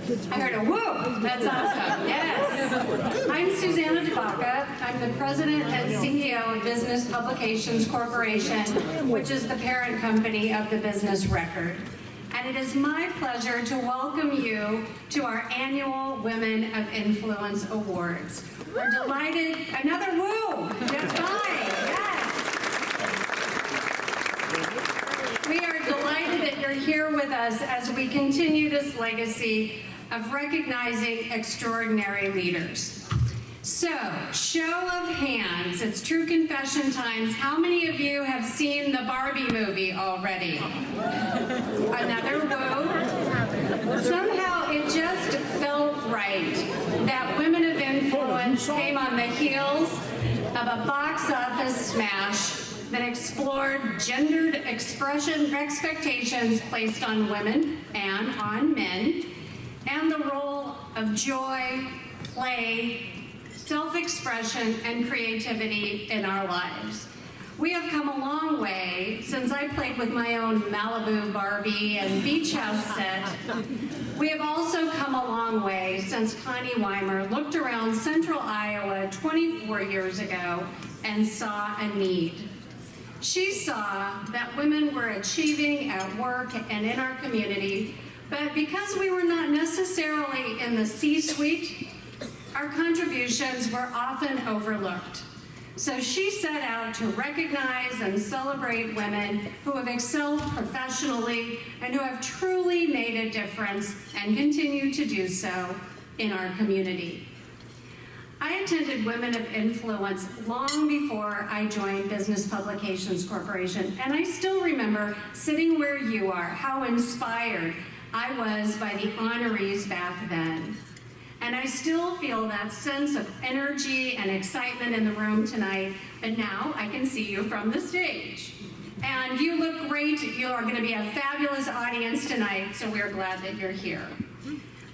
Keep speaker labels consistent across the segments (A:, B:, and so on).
A: I heard a woo. That's awesome. Yes. I'm Susanna DeBaca. I'm the president and CEO of Business Publications Corporation, which is the parent company of the Business Record. And it is my pleasure to welcome you to our annual Women of Influence Awards. We're delighted. Another woo. That's fine. Yes. We are delighted that you're here with us as we continue this legacy of recognizing extraordinary leaders. So, show of hands, it's true confession times. How many of you have seen the Barbie movie already? Another woo. Somehow it just felt right that Women of Influence came on the heels of a box office smash that explored gendered expression expectations placed on women and on men, and the role of joy, play, self-expression, and creativity in our lives. We have come a long way since I played with my own Malibu Barbie and Beach House set. We have also come a long way since Connie Weimer looked around central Iowa 24 years ago and saw a need. She saw that women were achieving at work and in our community, but because we were not necessarily in the C-suite, our contributions were often overlooked. So she set out to recognize and celebrate women who have excelled professionally and who have truly made a difference and continue to do so in our community. I attended Women of Influence long before I joined Business Publications Corporation, and I still remember sitting where you are, how inspired I was by the honorees back then. And I still feel that sense of energy and excitement in the room tonight, but now I can see you from the stage. And you look great. You are going to be a fabulous audience tonight, so we're glad that you're here.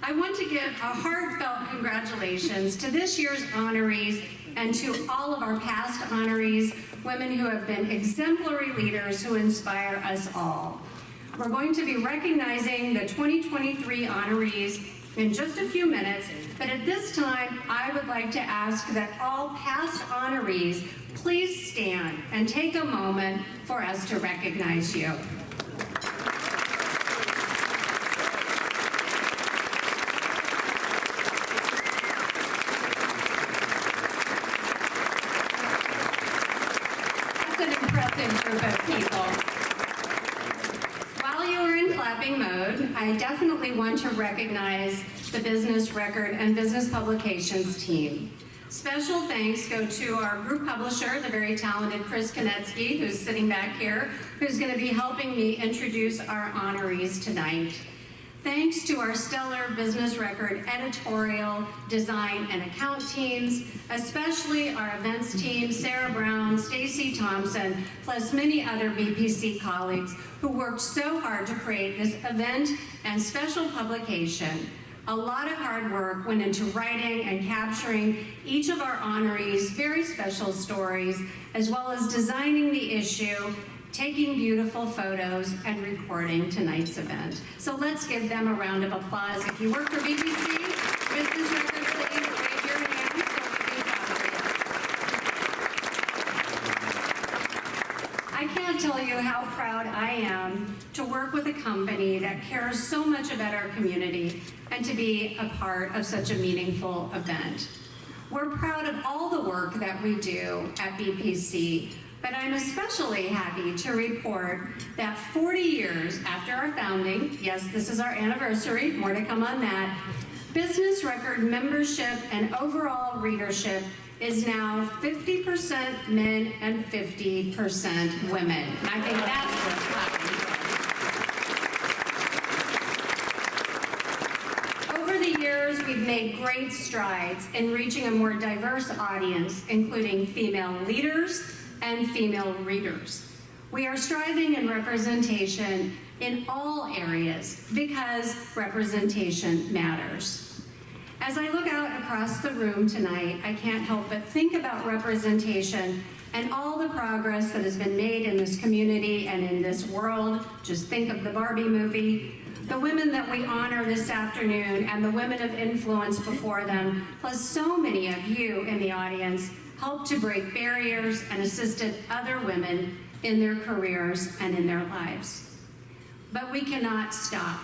A: I want to give a heartfelt congratulations to this year's honorees and to all of our past honorees, women who have been exemplary leaders who inspire us all. We're going to be recognizing the 2023 honorees in just a few minutes, but at this time, I would like to ask that all past honorees please stand and take a moment for us to recognize you. I definitely want to recognize the Business Record and Business Publications team. Special thanks go to our group publisher, the very talented Chris Konetsky, who's sitting back here, who's going to be helping me introduce our honorees tonight. Thanks to our stellar Business Record editorial, design, and account teams, especially our events team, Sarah Brown, Stacy Thompson, plus many other BPC colleagues who worked so hard to create this event and special publication. A lot of hard work went into writing and capturing each of our honorees' very special stories, as well as designing the issue, taking beautiful photos, and recording tonight's event. So let's give them a round of applause. If you work for BBC, Business Record, please raise your hand so we can talk. I can't tell you how proud I am to work with a company that cares so much about our community and to be a part of such a meaningful event. We're proud of all the work that we do at BPC, but I'm especially happy to report that 40 years after our founding, yes, this is our anniversary, more to come on that, Business Record membership and overall readership is now 50% men and 50% women. And I think that's what's happening. Over the years, we've made great strides in reaching a more diverse audience, including female leaders and female readers. We are striving in representation in all areas because representation matters. As I look out across the room tonight, I can't help but think about representation and all the progress that has been made in this community and in this world. Just think of the Barbie movie. The women that we honor this afternoon and the women of influence before them, plus so many of you in the audience, helped to break barriers and assisted other women in their careers and in their lives. But we cannot stop.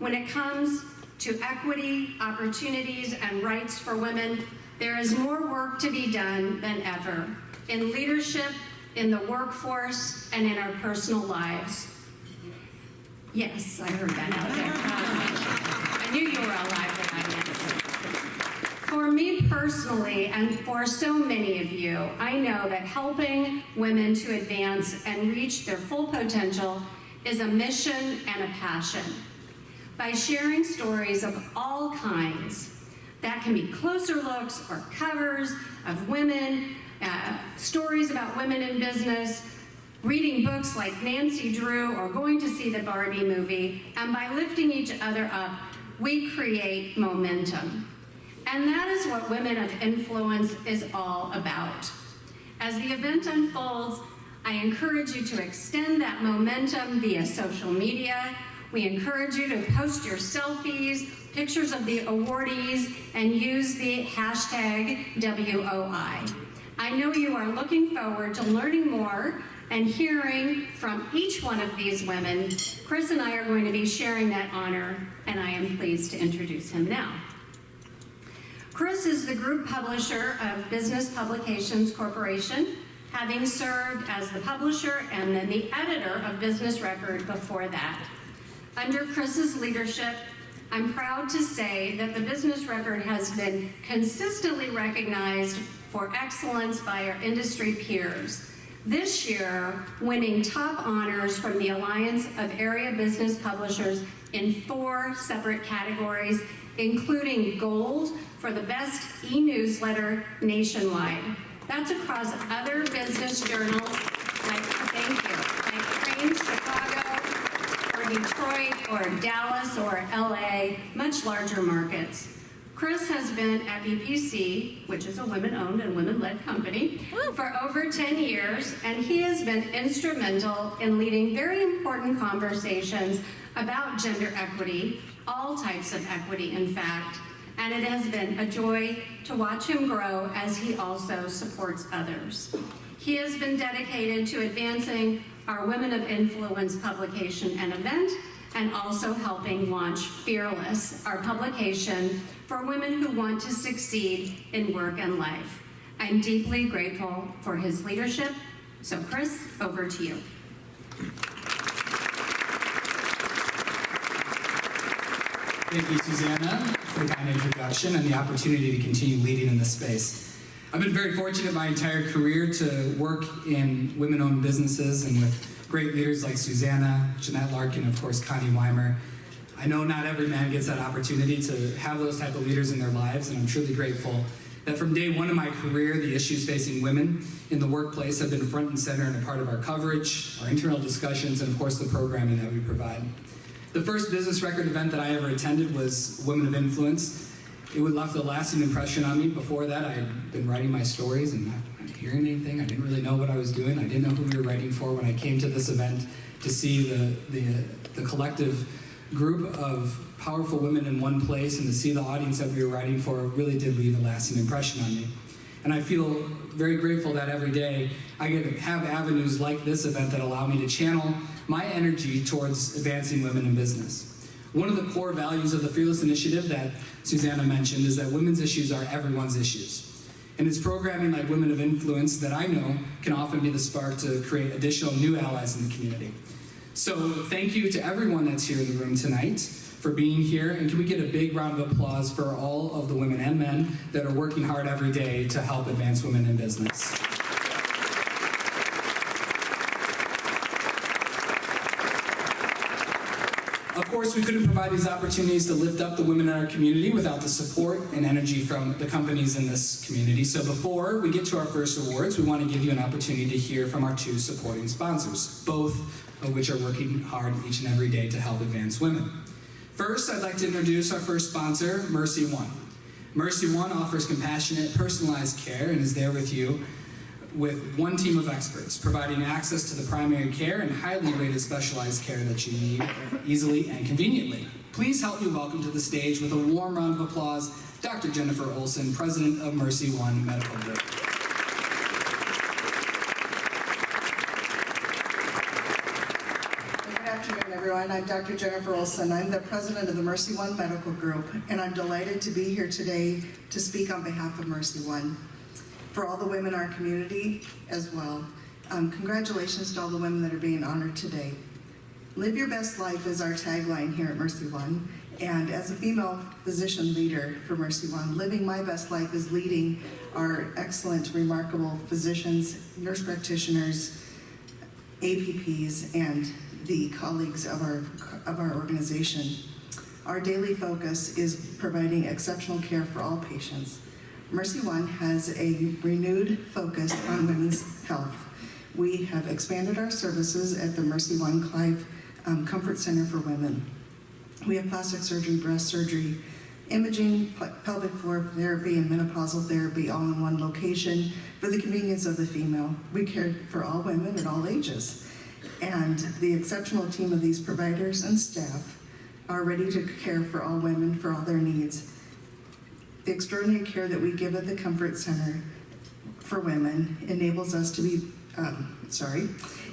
A: When it comes to equity, opportunities, and rights for women, there is more work to be done than ever in leadership, in the workforce, and in our personal lives. Yes, I heard that out there. I knew you were alive when I answered. For me personally, and for so many of you, I know that helping women to advance and reach their full potential is a mission and a passion. By sharing stories of all kinds, that can be closer looks or covers of women, stories about women in business, reading books like Nancy Drew, or going to see the Barbie movie, and by lifting each other up, we create momentum. And that is what Women of Influence is all about. As the event unfolds, I encourage you to extend that momentum via social media. We encourage you to post your selfies, pictures of the awardees, and use the hashtag WOI. I know you are looking forward to learning more and hearing from each one of these women. Chris and I are going to be sharing that honor, and I am pleased to introduce him now. Chris is the group publisher of Business Publications Corporation, having served as the publisher and then the editor of Business Record before that. Under Chris's leadership, I'm proud to say that the Business Record has been consistently recognized for excellence by our industry peers. This year, winning top honors from the Alliance of Area Business Publishers in 4 separate categories, including gold for the best e-newsletter nationwide. That's across other business journals like Crain's Chicago, or Detroit, or Dallas, or LA, much larger markets. Chris has been at BPC, which is a women-owned and women-led company, for over 10 years, and he has been instrumental in leading very important conversations about gender equity, all types of equity, in fact, and it has been a joy to watch him grow as he also supports others. He has been dedicated to advancing our Women of Influence publication and event, and also helping launch Fearless, our publication for women who want to succeed in work and life. I'm deeply grateful for his leadership. So Chris, over to you.
B: Thank you, Susanna, for the kind introduction and the opportunity to continue leading in this space. I've been very fortunate my entire career to work in women-owned businesses and with great leaders like Susanna, Jeanette Larkin, of course, Connie Weimer. I know not every man gets that opportunity to have those type of leaders in their lives, and I'm truly grateful that from day one of my career, the issues facing women in the workplace have been front and center and a part of our coverage, our internal discussions, and of course the programming that we provide. The first Business Record event that I ever attended was Women of Influence. It left a lasting impression on me. Before that, I had been writing my stories and not hearing anything. I didn't really know what I was doing. I didn't know who we were writing for. When I came to this event to see the collective group of powerful women in one place and to see the audience that we were writing for really did leave a lasting impression on me. And I feel very grateful that every day I get to have avenues like this event that allow me to channel my energy towards advancing women in business. One of the core values of the Fearless Initiative that Susanna mentioned is that women's issues are everyone's issues. And it's programming like Women of Influence that I know can often be the spark to create additional new allies in the community. So thank you to everyone that's here in the room tonight for being here, and can we get a big round of applause for all of the women and men that are working hard every day to help advance women in business. Of course, we couldn't provide these opportunities to lift up the women in our community without the support and energy from the companies in this community. So before we get to our first awards, we want to give you an opportunity to hear from our 2 supporting sponsors, both of which are working hard each and every day to help advance women. First, I'd like to introduce our first sponsor, Mercy One. Mercy One offers compassionate, personalized care and is there with you with one team of experts, providing access to the primary care and highly rated specialized care that you need easily and conveniently. Please help me welcome to the stage with a warm round of applause, Dr. Jennifer Olson, President of Mercy One Medical Group.
C: Good afternoon, everyone. I'm Dr. Jennifer Olson. I'm the president of the Mercy One Medical Group, and I'm delighted to be here today to speak on behalf of Mercy One. For all the women in our community as well. Congratulations to all the women that are being honored today. Live your best life is our tagline here at Mercy One. And as a female physician leader for Mercy One, living my best life is leading our excellent, remarkable physicians, nurse practitioners, APPs, and the colleagues of our organization. Our daily focus is providing exceptional care for all patients. Mercy One has a renewed focus on women's health. We have expanded our services at the Mercy One Clive Comfort Center for Women. We have plastic surgery, breast surgery, imaging, pelvic floor therapy, and menopausal therapy all in one location for the convenience of the female. We care for all women at all ages. And the exceptional team of these providers and staff are ready to care for all women for all their needs. The extraordinary care that we give at the Comfort Center for Women enables us to be,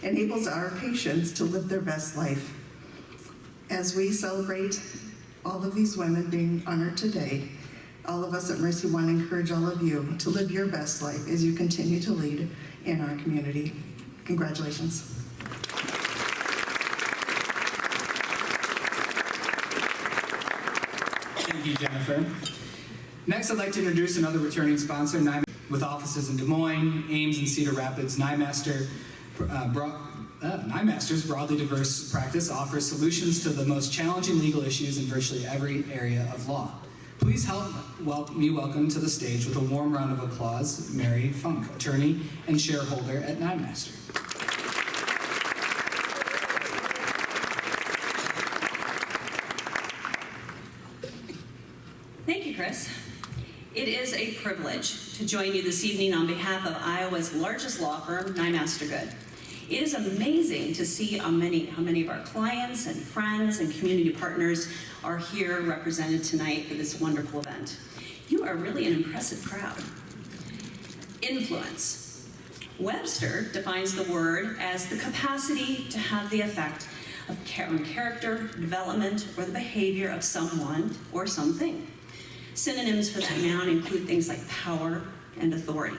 C: enables our patients to live their best life. As we celebrate all of these women being honored today, all of us at Mercy One encourage all of you to live your best life as you continue to lead in our community. Congratulations.
B: Thank you, Jennifer. Next, I'd like to introduce another returning sponsor, with offices in Des Moines, Ames, and Cedar Rapids. Nymaster's broadly diverse practice offers solutions to the most challenging legal issues in virtually every area of law. Please help me welcome to the stage with a warm round of applause, Mary Funk, attorney and shareholder at Nymaster.
D: Thank you, Chris. It is a privilege to join you this evening on behalf of Iowa's largest law firm, Nymaster Good. It is amazing to see how many of our clients and friends and community partners are here represented tonight for this wonderful event. You are really an impressive crowd. Influence. Webster defines the word as the capacity to have the effect of character, development, or the behavior of someone or something. Synonyms for that noun include things like power and authority.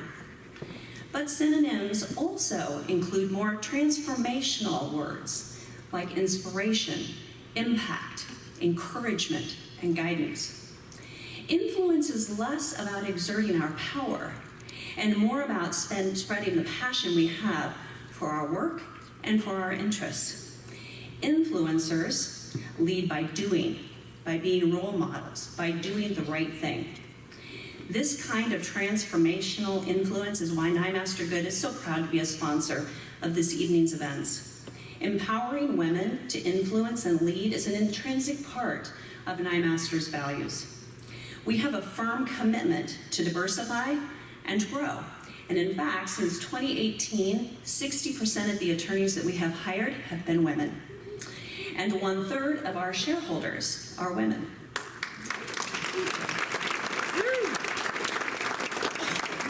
D: But synonyms also include more transformational words like inspiration, impact, encouragement, and guidance. Influence is less about exerting our power and more about spreading the passion we have for our work and for our interests. Influencers lead by doing, by being role models, by doing the right thing. This kind of transformational influence is why Nymaster Good is so proud to be a sponsor of this evening's events. Empowering women to influence and lead is an intrinsic part of Nymaster's values. We have a firm commitment to diversify and grow. And in fact, since 2018, 60% of the attorneys that we have hired have been women. And 1/3 of our shareholders are women.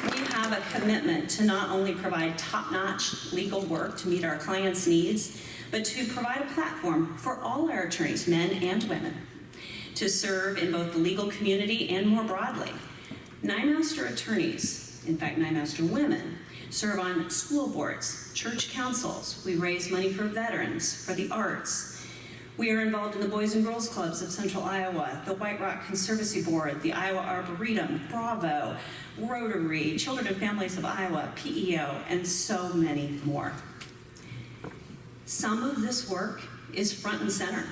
D: We have a commitment to not only provide top-notch legal work to meet our clients' needs, but to provide a platform for all our attorneys, men and women, to serve in both the legal community and more broadly. Nymaster attorneys, in fact, Nymaster women, serve on school boards, church councils. We raise money for veterans, for the arts. We are involved in the Boys and Girls Clubs of Central Iowa, the White Rock Conservancy Board, the Iowa Arboretum, Bravo, Rotary, Children and Families of Iowa, PEO, and so many more. Some of this work is front and center.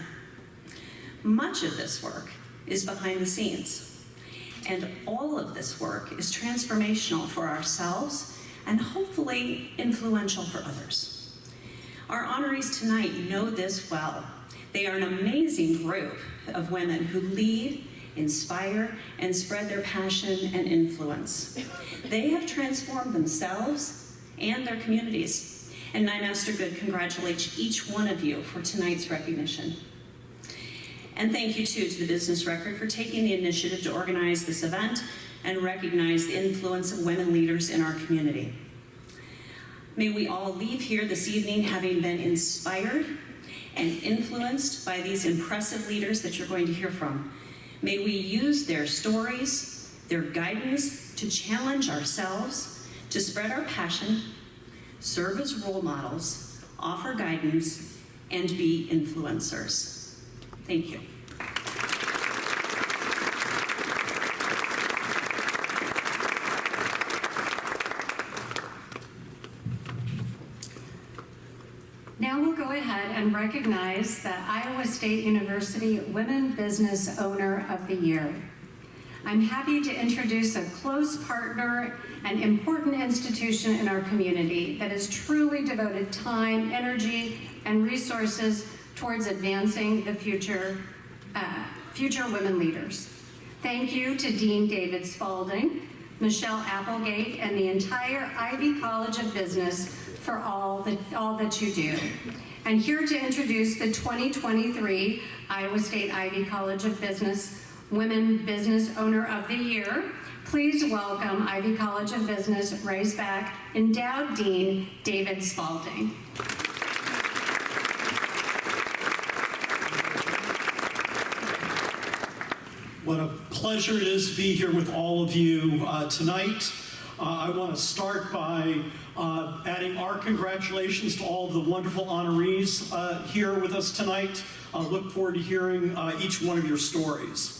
D: Much of this work is behind the scenes. And all of this work is transformational for ourselves and hopefully influential for others. Our honorees tonight know this well. They are an amazing group of women who lead, inspire, and spread their passion and influence. They have transformed themselves and their communities. And Nyemaster Good congratulates each one of you for tonight's recognition. And thank you too to the Business Record for taking the initiative to organize this event and recognize the influence of women leaders in our community. May we all leave here this evening having been inspired and influenced by these impressive leaders that you're going to hear from. May we use their stories, their guidance to challenge ourselves, to spread our passion, serve as role models, offer guidance, and be influencers. Thank you.
A: Now we'll go ahead and recognize the Iowa State University Women Business Owner of the Year. I'm happy to introduce a close partner and important institution in our community that has truly devoted time, energy, and resources towards advancing the future women leaders. Thank you to Dean David Spalding, Michelle Applegate, and the entire Ivy College of Business for all that you do. And here to introduce the 2023 Iowa State Ivy College of Business Women Business Owner of the Year, please welcome Ivy College of Business Raceback Endowed Dean David Spalding.
E: What a pleasure it is to be here with all of you tonight. I want to start by adding our congratulations to all of the wonderful honorees here with us tonight. I look forward to hearing each one of your stories.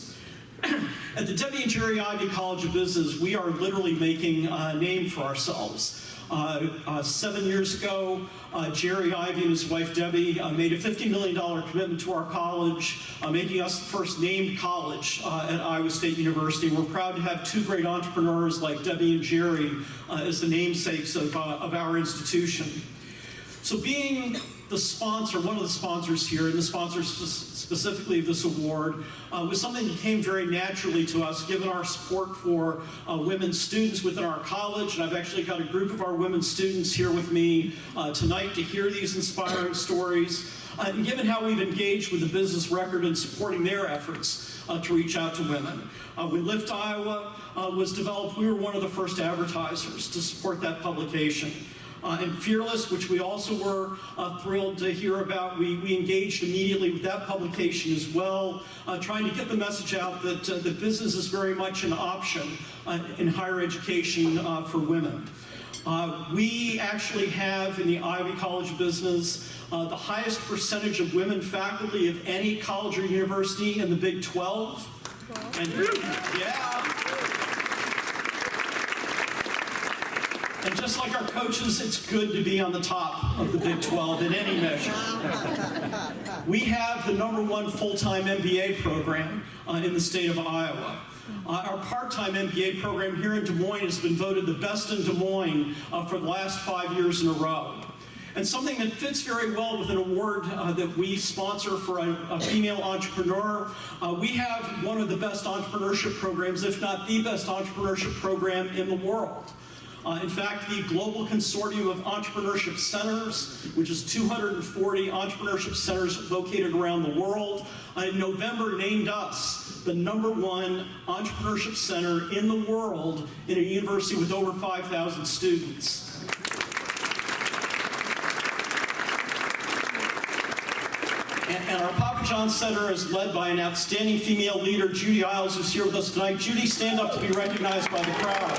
E: At the Debbie and Jerry Ivy College of Business, we are literally making a name for ourselves. 7 years ago, Jerry Ivy and his wife Debbie made a $50 million commitment to our college, making us the first named college at Iowa State University. We're proud to have two great entrepreneurs like Debbie and Jerry as the namesakes of our institution. So being the sponsor, one of the sponsors here, and the sponsor specifically of this award, was something that came very naturally to us, given our support for women students within our college. And I've actually got a group of our women students here with me tonight to hear these inspiring stories. And given how we've engaged with the Business Record in supporting their efforts to reach out to women. When Lift Iowa was developed, we were one of the first advertisers to support that publication. And Fearless, which we also were thrilled to hear about, we engaged immediately with that publication as well, trying to get the message out that business is very much an option in higher education for women. We actually have in the Ivy College of Business the highest percentage of women faculty of any college or university in the Big 12. And, yeah. And just like our coaches, it's good to be on the top of the Big 12 in any measure. We have the #1 full-time MBA program in the state of Iowa. Our part-time MBA program here in Des Moines has been voted the best in Des Moines for the last 5 years in a row. And something that fits very well with an award that we sponsor for a female entrepreneur, we have one of the best entrepreneurship programs, if not the best entrepreneurship program in the world. In fact, the Global Consortium of Entrepreneurship Centers, which is 240 entrepreneurship centers located around the world, in November named us the #1 entrepreneurship center in the world in a university with over 5,000 students. And our Papa John Center is led by an outstanding female leader, Judy Isles, who's here with us tonight. Judy, stand up to be recognized by the crowd.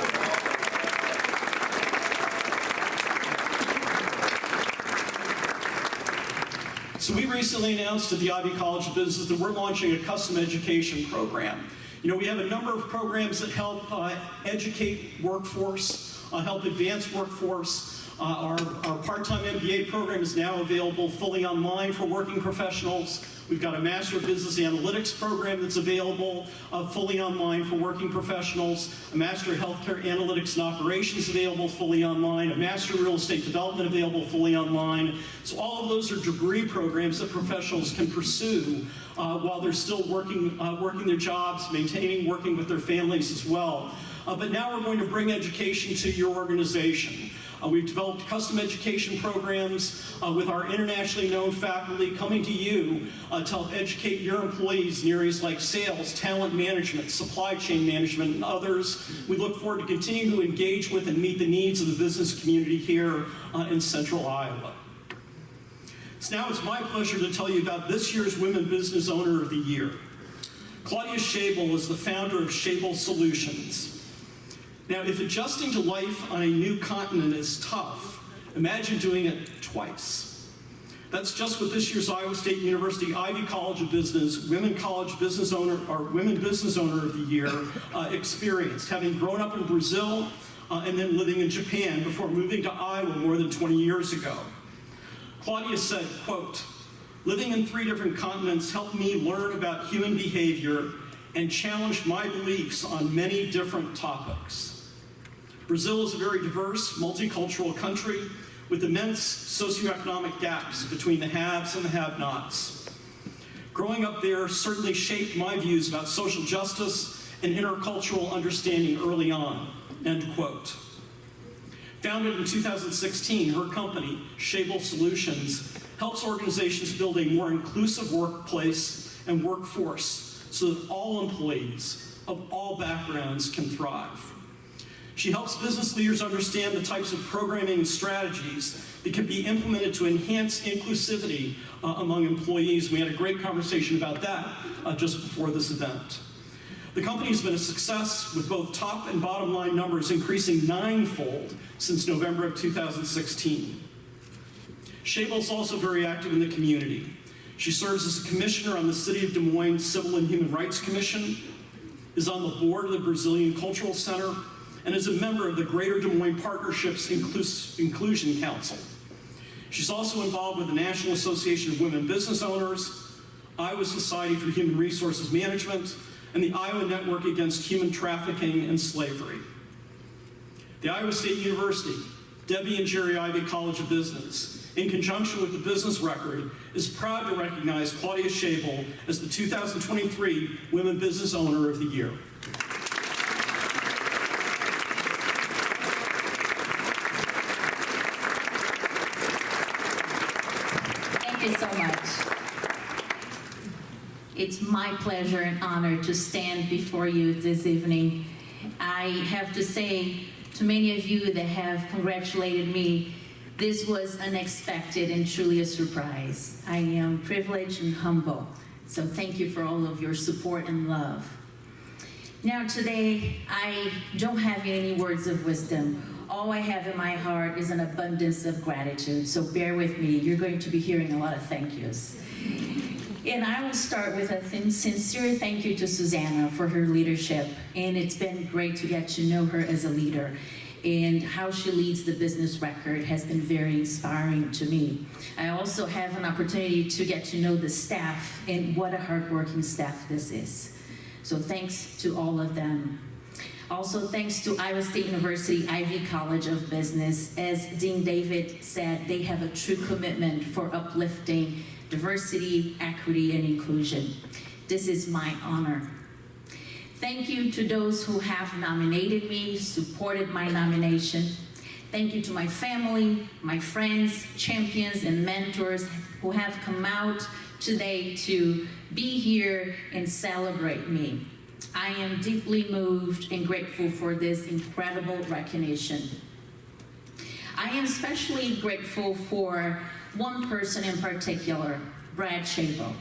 E: So we recently announced at the Ivy College of Business that we're launching a custom education program. You know, we have a number of programs that help educate workforce, help advance workforce. Our part-time MBA program is now available fully online for working professionals. We've got a Master of Business Analytics program that's available fully online for working professionals, a Master of Healthcare Analytics and Operations available fully online, a Master of Real Estate Development available fully online. So all of those are degree programs that professionals can pursue while they're still working their jobs, working with their families as well. But now we're going to bring education to your organization. We've developed custom education programs with our internationally known faculty coming to you to help educate your employees in areas like sales, talent management, supply chain management, and others. We look forward to continuing to engage with and meet the needs of the business community here in Central Iowa. So now it's my pleasure to tell you about this year's Women Business Owner of the Year. Claudia Schabel is the founder of Schabel Solutions. Now, if adjusting to life on a new continent is tough, imagine doing it twice. That's just what this year's Iowa State University Ivy College of Business Women Business Owner of the Year experienced, having grown up in Brazil and then living in Japan before moving to Iowa more than 20 years ago. Claudia said, quote, "Living in 3 different continents helped me learn about human behavior and challenged my beliefs on many different topics. Brazil is a very diverse, multicultural country with immense socioeconomic gaps between the haves and the have-nots. Growing up there certainly shaped my views about social justice and intercultural understanding early on," end quote. Founded in 2016, her company, Schabel Solutions, helps organizations build a more inclusive workplace and workforce so that all employees of all backgrounds can thrive. She helps business leaders understand the types of programming and strategies that can be implemented to enhance inclusivity among employees. We had a great conversation about that just before this event. The company has been a success with both top and bottom line numbers increasing 9-fold since November of 2016. Schabel is also very active in the community. She serves as a commissioner on the City of Des Moines Civil and Human Rights Commission, is on the board of the Brazilian Cultural Center, and is a member of the Greater Des Moines Partnerships Inclusion Council. She's also involved with the National Association of Women Business Owners, Iowa Society for Human Resources Management, and the Iowa Network Against Human Trafficking and Slavery. The Iowa State University, Debbie and Jerry Ivy College of Business, in conjunction with the Business Record, is proud to recognize Claudia Schabel as the 2023 Women Business Owner of the Year.
F: Thank you so much. It's my pleasure and honor to stand before you this evening. I have to say to many of you that have congratulated me, this was unexpected and truly a surprise. I am privileged and humble, so thank you for all of your support and love. Now today, I don't have any words of wisdom. All I have in my heart is an abundance of gratitude, so bear with me. You're going to be hearing a lot of thank yous. And I will start with a sincere thank you to Susanna for her leadership, and it's been great to get to know her as a leader, and how she leads the Business Record has been very inspiring to me. I also have an opportunity to get to know the staff, and what a hardworking staff this is. So thanks to all of them. Also, thanks to Iowa State University Ivy College of Business. As Dean David said, they have a true commitment for uplifting diversity, equity, and inclusion. This is my honor. Thank you to those who have nominated me, supported my nomination. Thank you to my family, my friends, champions, and mentors who have come out today to be here and celebrate me. I am deeply moved and grateful for this incredible recognition. I am especially grateful for one person in particular, Brad Schabel.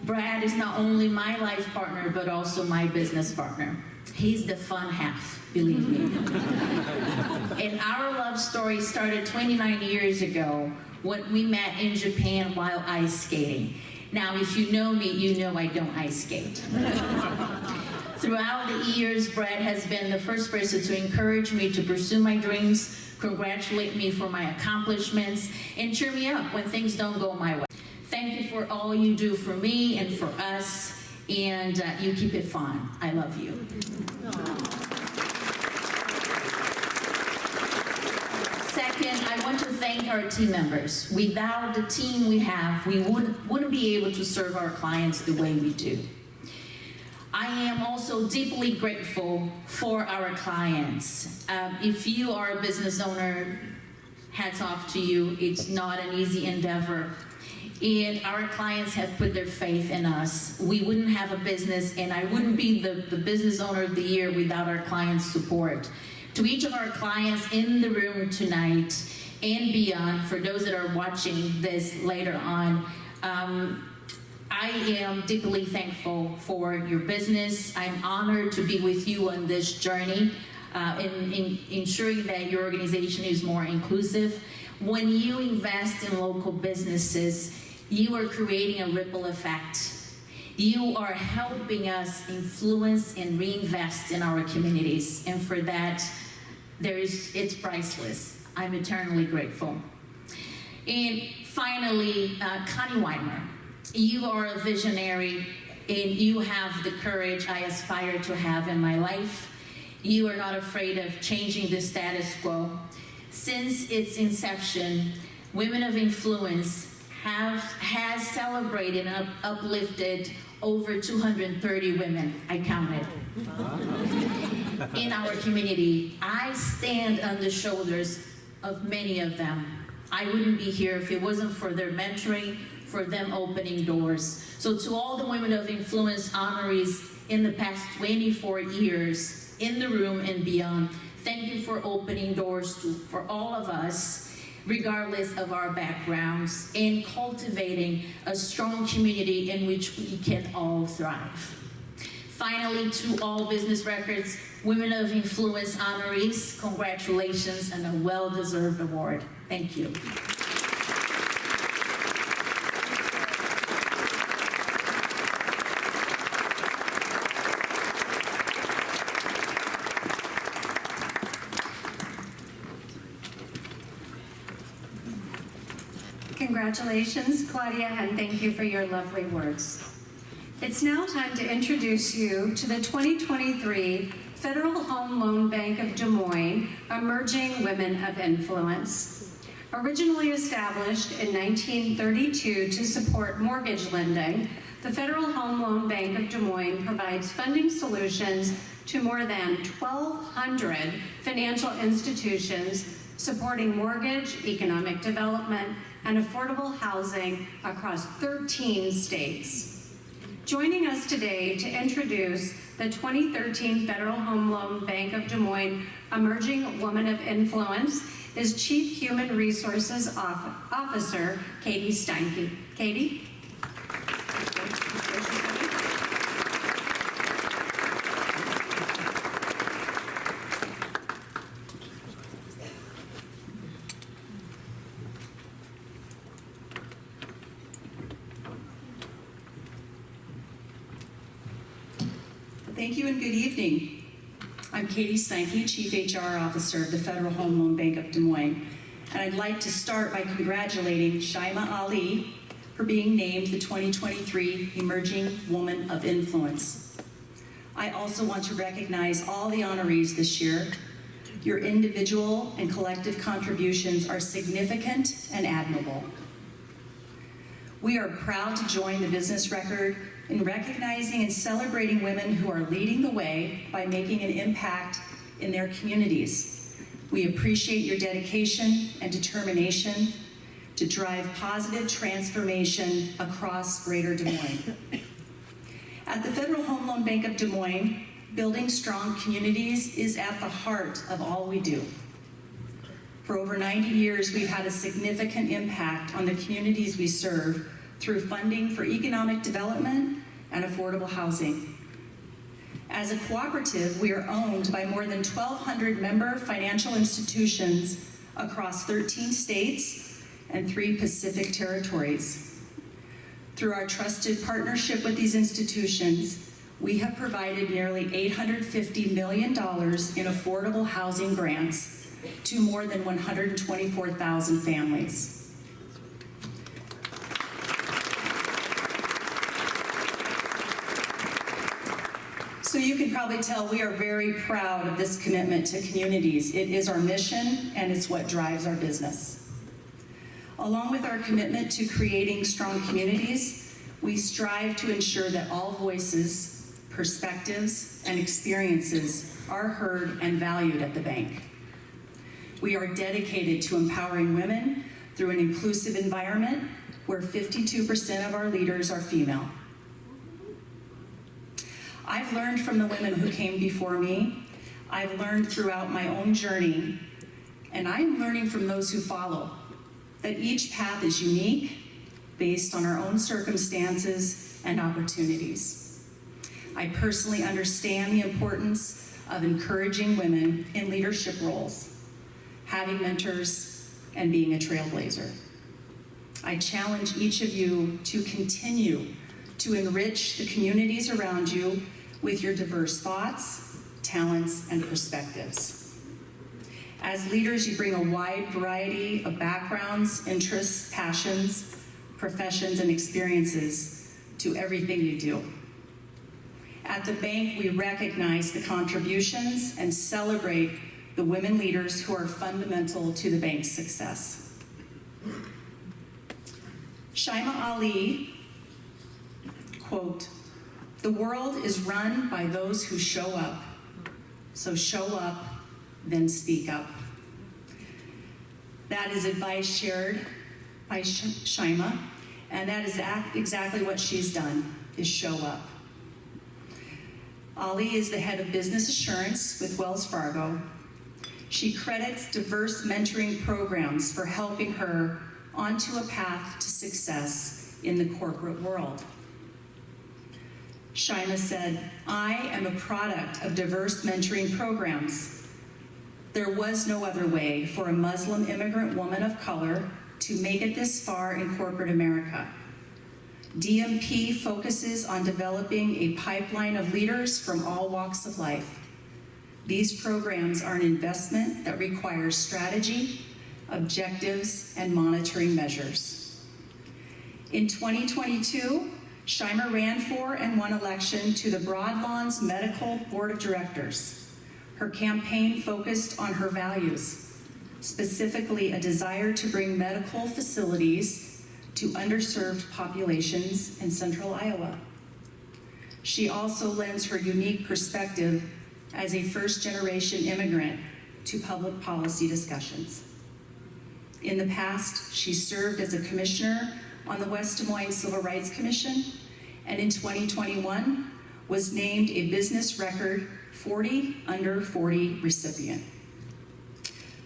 F: Brad is not only my life partner, but also my business partner. He's the fun half, believe me. And our love story started 29 years ago when we met in Japan while ice skating. Now, if you know me, you know I don't ice skate. Throughout the years, Brad has been the first person to encourage me to pursue my dreams, congratulate me for my accomplishments, and cheer me up when things don't go my way. Thank you for all you do for me and for us, and you keep it fun. I love you. Second, I want to thank our team members. Without the team we have, we wouldn't be able to serve our clients the way we do. I am also deeply grateful for our clients. If you are a business owner, hats off to you. It's not an easy endeavor. And our clients have put their faith in us. We wouldn't have a business, and I wouldn't be the business owner of the year without our clients' support. To each of our clients in the room tonight and beyond, for those that are watching this later on, I am deeply thankful for your business. I'm honored to be with you on this journey in ensuring that your organization is more inclusive. When you invest in local businesses, you are creating a ripple effect. You are helping us influence and reinvest in our communities. And for that, it's priceless. I'm eternally grateful. And finally, Connie Weimer, you are a visionary and you have the courage I aspire to have in my life. You are not afraid of changing the status quo. Since its inception, Women of Influence has celebrated and uplifted over 230 women, I counted, in our community. I stand on the shoulders of many of them. I wouldn't be here if it wasn't for their mentoring, for them opening doors. So to all the Women of Influence honorees in the past 24 years, in the room and beyond, thank you for opening doors for all of us, regardless of our backgrounds, and cultivating a strong community in which we can all thrive. Finally, to all Business Records Women of Influence honorees, congratulations on a well-deserved award. Thank you.
A: Congratulations, Claudia, and thank you for your lovely words. It's now time to introduce you to the 2023 Federal Home Loan Bank of Des Moines Emerging Women of Influence. Originally established in 1932 to support mortgage lending, the Federal Home Loan Bank of Des Moines provides funding solutions to more than 1,200 financial institutions supporting mortgage, economic development, and affordable housing across 13 states. Joining us today to introduce the 2013 Federal Home Loan Bank of Des Moines Emerging Woman of Influence is Chief Human Resources Officer, Katie Steinke. Katie?
G: Thank you and good evening. I'm Katie Steinke, Chief HR Officer of the Federal Home Loan Bank of Des Moines, and I'd like to start by congratulating Shaima Ali for being named the 2023 Emerging Woman of Influence. I also want to recognize all the honorees this year. Your individual and collective contributions are significant and admirable. We are proud to join the Business Record in recognizing and celebrating women who are leading the way by making an impact in their communities. We appreciate your dedication and determination to drive positive transformation across Greater Des Moines. At the Federal Home Loan Bank of Des Moines, building strong communities is at the heart of all we do. For over 90 years, we've had a significant impact on the communities we serve through funding for economic development and affordable housing. As a cooperative, we are owned by more than 1,200 member financial institutions across 13 states and 3 Pacific territories. Through our trusted partnership with these institutions, we have provided nearly $850 million in affordable housing grants to more than 124,000 families. So you can probably tell we are very proud of this commitment to communities. It is our mission and it's what drives our business. Along with our commitment to creating strong communities, we strive to ensure that all voices perspectives, and experiences are heard and valued at the bank. We are dedicated to empowering women through an inclusive environment where 52% of our leaders are female. I've learned from the women who came before me. I've learned throughout my own journey, and I am learning from those who follow, that each path is unique based on our own circumstances and opportunities. I personally understand the importance of encouraging women in leadership roles, having mentors, and being a trailblazer. I challenge each of you to continue to enrich the communities around you with your diverse thoughts, talents, and perspectives. As leaders, you bring a wide variety of backgrounds, interests, passions, professions, and experiences to everything you do. At the bank, we recognize the contributions and celebrate the women leaders who are fundamental to the bank's success. Shaima Ali, quote, "The world is run by those who show up. So show up, then speak up." That is advice shared by Shaima, and that is exactly what she's done, is show up. Ali is the head of business assurance with Wells Fargo. She credits diverse mentoring programs for helping her onto a path to success in the corporate world. Shaima said, "I am a product of diverse mentoring programs. There was no other way for a Muslim immigrant woman of color to make it this far in corporate America. DMP focuses on developing a pipeline of leaders from all walks of life. These programs are an investment that requires strategy, objectives, and monitoring measures." In 2022, Shaima ran for and won election to the Broadlawns Medical Board of Directors. Her campaign focused on her values, specifically a desire to bring medical facilities to underserved populations in central Iowa. She also lends her unique perspective as a first-generation immigrant to public policy discussions. In the past, she served as a commissioner on the West Des Moines Civil Rights Commission, and in 2021 was named a Business Record 40 Under 40 recipient.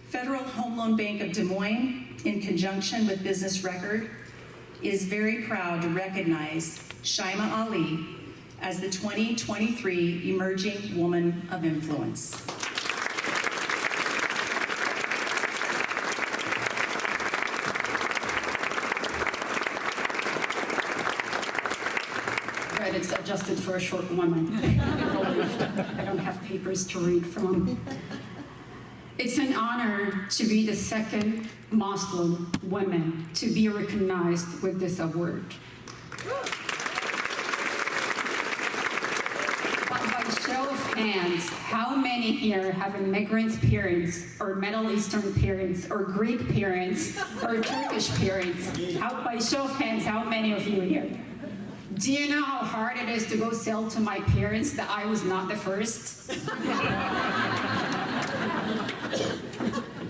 G: Federal Home Loan Bank of Des Moines, in conjunction with Business Record, is very proud to recognize Shaima Ali as the 2023 Emerging Woman of Influence.
H: Right, it's adjusted for a short woman. I don't have papers to read from. It's an honor to be the second Muslim woman to be recognized with this award. But by show of hands, how many here have immigrant parents, or Middle Eastern parents, or Greek parents, or Turkish parents? By show of hands, how many of you here? Do you know how hard it is to go sell to my parents that I was not the first?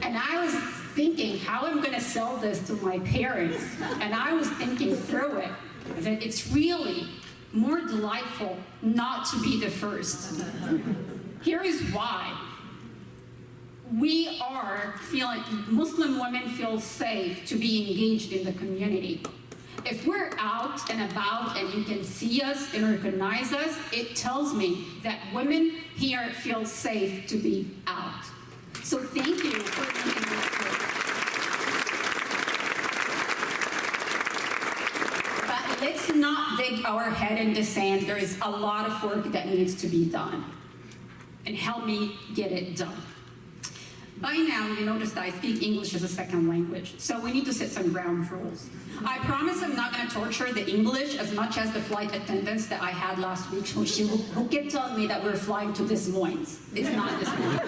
H: And I was thinking how I'm going to sell this to my parents. And I was thinking through it that it's really more delightful not to be the first. Here is why. Muslim women feel safe to be engaged in the community. If we're out and about and you can see us and recognize us, it tells me that women here feel safe to be out. So thank you for doing this work. But let's not dig our head in the sand. There is a lot of work that needs to be done. And help me get it done. By now, you notice that I speak English as a second language, so we need to set some ground rules. I promise I'm not going to torture the English as much as the flight attendants that I had last week who kept telling me that we're flying to Des Moines. It's not Des Moines.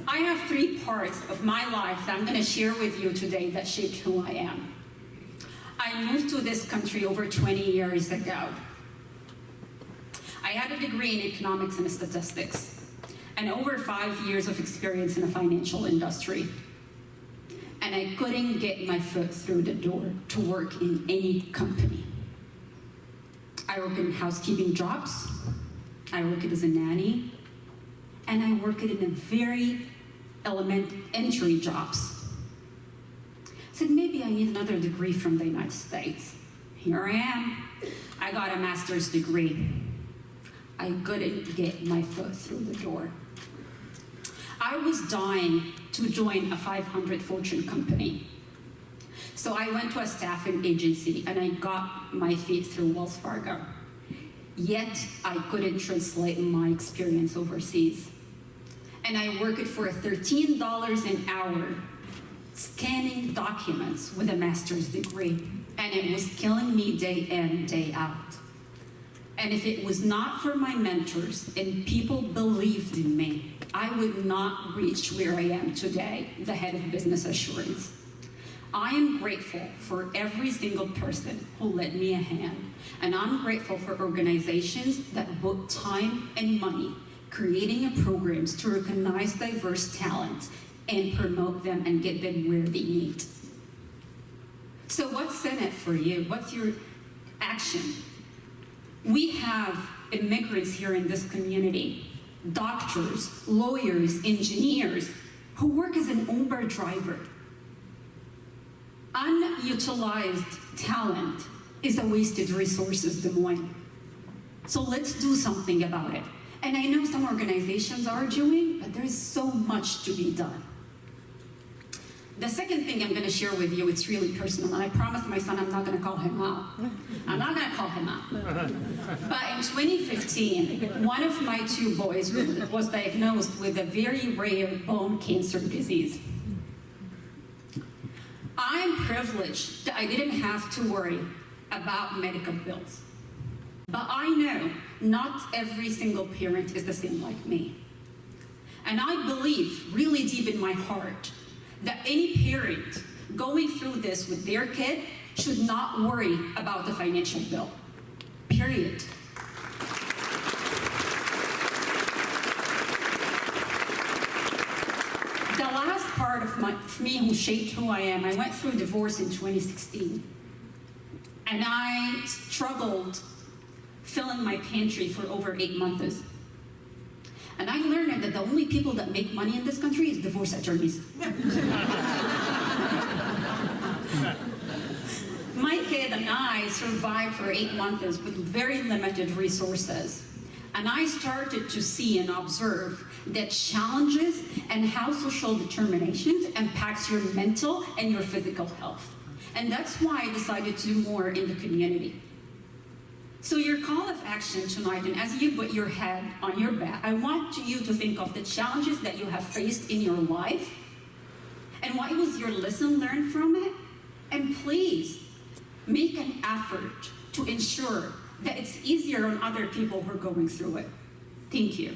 H: I have 3 parts of my life that I'm going to share with you today that shaped who I am. I moved to this country over 20 years ago. I had a degree in economics and statistics, and over 5 years of experience in the financial industry. And I couldn't get my foot through the door to work in any company. I worked in housekeeping jobs, I worked as a nanny, and I worked in a very entry jobs. I said, maybe I need another degree from the United States. Here I am. I got a master's degree. I couldn't get my foot through the door. I was dying to join a 500 Fortune company. So I went to a staffing agency and I got my feet through Wells Fargo. Yet I couldn't translate my experience overseas. And I worked for $13 an hour scanning documents with a master's degree. And it was killing me day in, day out. And if it was not for my mentors and people believed in me, I would not reach where I am today, the head of business assurance. I am grateful for every single person who lent me a hand. And I'm grateful for organizations that put time and money creating programs to recognize diverse talent and promote them and get them where they need. So what's in it for you? What's your action? We have immigrants here in this community, doctors, lawyers, engineers, who work as an Uber driver. Unutilized talent is a wasted resource, Des Moines. So let's do something about it. And I know some organizations are doing, but there's so much to be done. The second thing I'm going to share with you, it's really personal, and I promised my son I'm not going to call him out. I'm not going to call him out. But in 2015, one of my two boys was diagnosed with a very rare bone cancer disease. I'm privileged that I didn't have to worry about medical bills. But I know not every single parent is the same like me. And I believe really deep in my heart that any parent going through this with their kid should not worry about the financial bill, period. The last part of me who shaped who I am, I went through divorce in 2016. And I struggled filling my pantry for over 8 months. And I learned that the only people that make money in this country is divorce attorneys. My kid and I survived for 8 months with very limited resources. And I started to see and observe that challenges and how social determinations impacts your mental and your physical health. And that's why I decided to do more in the community. So your call of action tonight, and as you put your head on your back, I want you to think of the challenges that you have faced in your life, and what was your lesson learned from it, and please make an effort to ensure that it's easier on other people who are going through it. Thank you.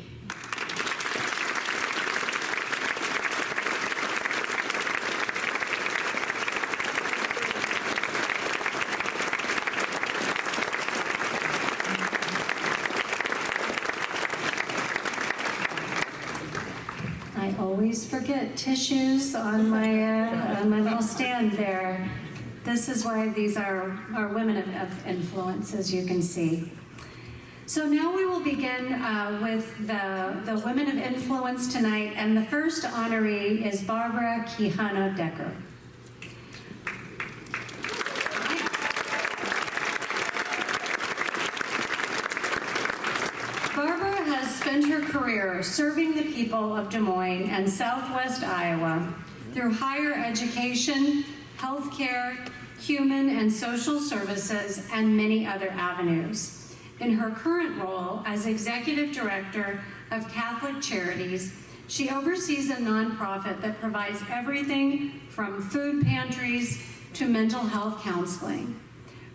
A: I always forget tissues on my little stand there. This is why these are women of influence, as you can see. So now we will begin with the women of influence tonight, and the first honoree is Barbara Quijano Decker. Barbara has spent her career serving the people of Des Moines and Southwest Iowa through higher education, healthcare, human and social services, and many other avenues. In her current role as Executive Director of Catholic Charities, she oversees a nonprofit that provides everything from food pantries to mental health counseling.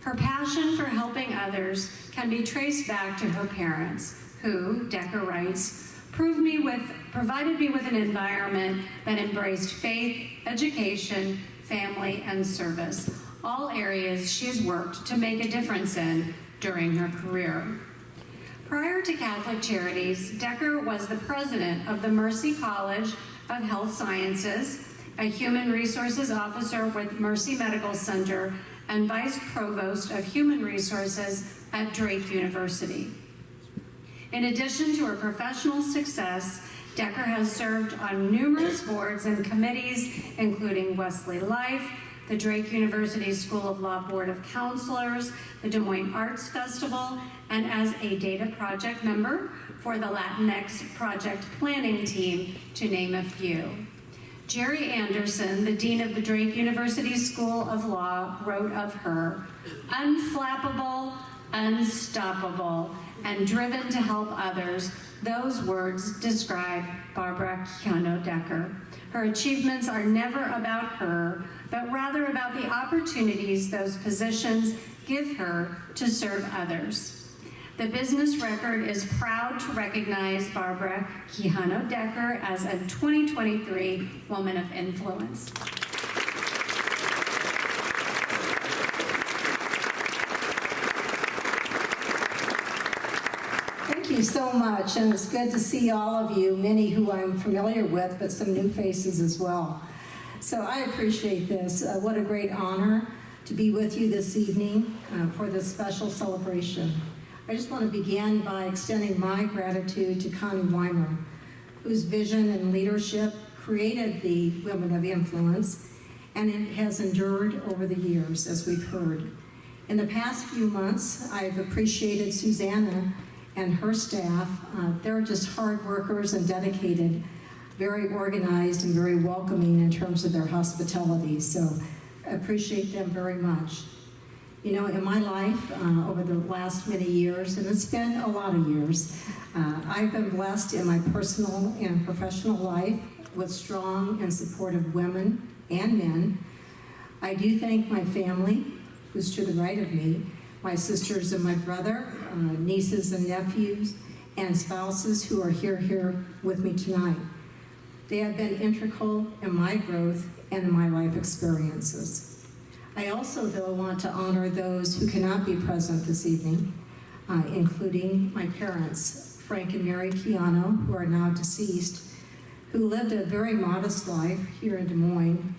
A: Her passion for helping others can be traced back to her parents, who, Decker writes, provided me with an environment that embraced faith, education, family, and service, all areas she has worked to make a difference in during her career. Prior to Catholic Charities, Decker was the president of the Mercy College of Health Sciences, a human resources officer with Mercy Medical Center, and vice provost of human resources at Drake University. In addition to her professional success, Decker has served on numerous boards and committees, including Wesley Life, the Drake University School of Law Board of Counselors, the Des Moines Arts Festival, and as a data project member for the Latinx Project Planning Team, to name a few. Jerry Anderson, the Dean of the Drake University School of Law, wrote of her, "Unflappable, unstoppable, and driven to help others." Those words describe Barbara Quijano Decker. Her achievements are never about her, but rather about the opportunities those positions give her to serve others. The Business Record is proud to recognize Barbara Quijano Decker as a 2023 Woman of Influence.
I: Thank you so much, and it's good to see all of you, many who I'm familiar with, but some new faces as well. So I appreciate this. What a great honor to be with you this evening for this special celebration. I just want to begin by extending my gratitude to Connie Weimer, whose vision and leadership created the Women of Influence, and it has endured over the years, as we've heard. In the past few months, I've appreciated Susanna and her staff. They're just hard workers and dedicated, very organized and very welcoming in terms of their hospitality. So I appreciate them very much. You know, in my life, over the last many years, and it's been a lot of years, I've been blessed in my personal and professional life with strong and supportive women and men. I do thank my family, who's to the right of me, my sisters and my brother, nieces and nephews, and spouses who are here with me tonight. They have been integral in my growth and in my life experiences. I also, though, want to honor those who cannot be present this evening, including my parents, Frank and Mary Quijano, who are now deceased, who lived a very modest life here in Des Moines,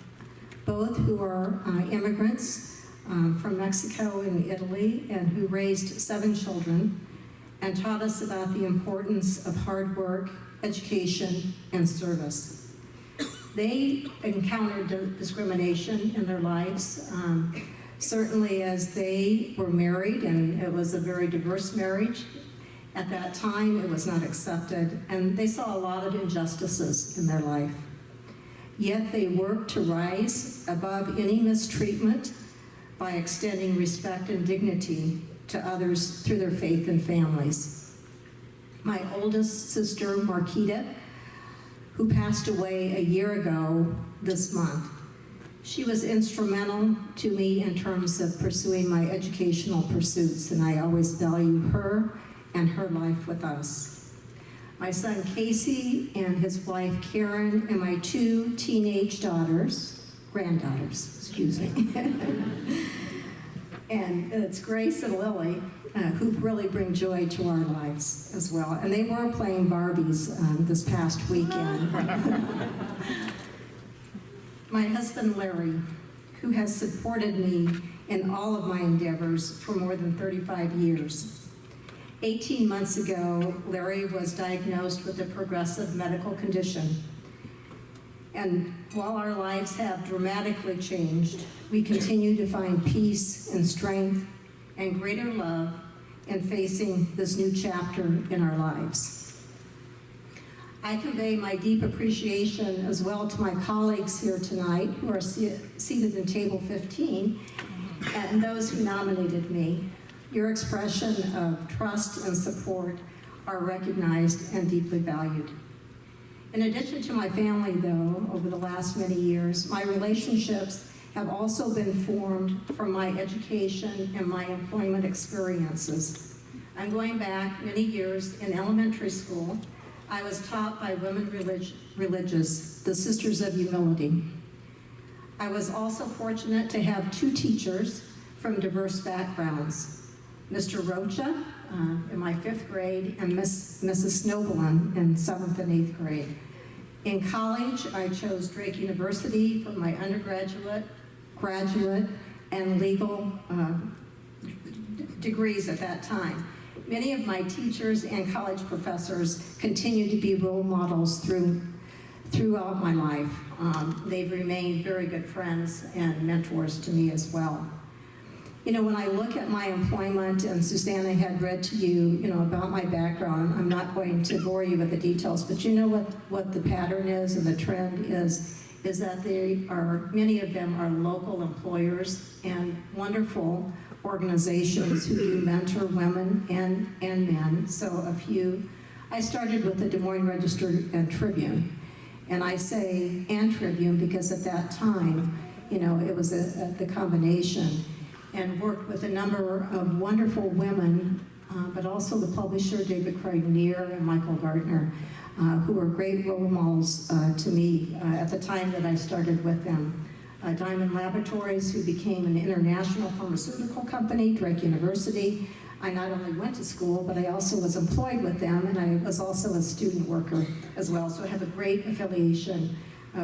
I: both who are immigrants from Mexico and Italy, and who raised 7 children and taught us about the importance of hard work, education, and service. They encountered discrimination in their lives, certainly as they were married, and it was a very diverse marriage. At that time, it was not accepted, and they saw a lot of injustices in their life. Yet they worked to rise above any mistreatment by extending respect and dignity to others through their faith and families. My oldest sister, Marquita, who passed away a year ago this month, she was instrumental to me in terms of pursuing my educational pursuits, and I always value her and her life with us. My son Casey and his wife Karen and my 2 teenage granddaughters, excuse me. And it's Grace and Lily, who really bring joy to our lives as well. And they were playing Barbies this past weekend. My husband Larry, who has supported me in all of my endeavors for more than 35 years. 18 months ago, Larry was diagnosed with a progressive medical condition. And while our lives have dramatically changed, we continue to find peace and strength and greater love in facing this new chapter in our lives. I convey my deep appreciation as well to my colleagues here tonight who are seated in table 15 and those who nominated me. Your expression of trust and support are recognized and deeply valued. In addition to my family, though, over the last many years, my relationships have also been formed from my education and my employment experiences. I'm going back many years in elementary school. I was taught by women religious, the Sisters of Humility. I was also fortunate to have 2 teachers from diverse backgrounds, Mr. Rocha in my 5th grade and Mrs. Snowblen in 7th and 8th grade. In college, I chose Drake University for my undergraduate, graduate, and legal degrees at that time. Many of my teachers and college professors continue to be role models throughout my life. They've remained very good friends and mentors to me as well. You know, when I look at my employment, and Susanna had read to you, about my background, I'm not going to bore you with the details, but you know what the pattern is and the trend is that many of them are local employers and wonderful organizations who do mentor women and men. So I started with the Des Moines Register and Tribune. And I say "and Tribune" because at that time, it was the combination, and worked with a number of wonderful women, but also the publisher David Craig Neer and Michael Gardner, who were great role models to me at the time that I started with them. Diamond Laboratories, who became an international pharmaceutical company, Drake University. I not only went to school, but I also was employed with them, and I was also a student worker as well, so I have a great affiliation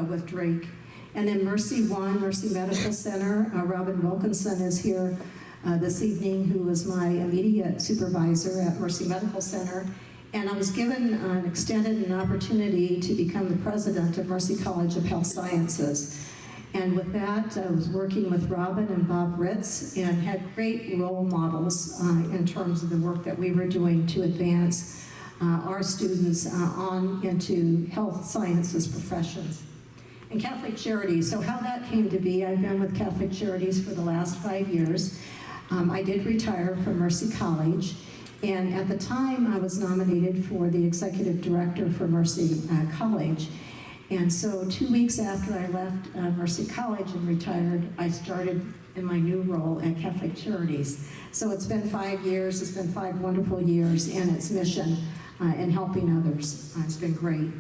I: with Drake. And then Mercy Medical Center. Robin Wilkinson is here this evening, who was my immediate supervisor at Mercy Medical Center. And I was given an opportunity to become the president of Mercy College of Health Sciences. And with that, I was working with Robin and Bob Ritz and had great role models in terms of the work that we were doing to advance our students on into health sciences professions. And Catholic Charities, so how that came to be, I've been with Catholic Charities for the last 5 years. I did retire from Mercy College, and at the time I was nominated for the executive director for Mercy College. And so 2 weeks after I left Mercy College and retired, I started in my new role at Catholic Charities. So it's been 5 years, it's been 5 wonderful years in its mission in helping others. It's been great.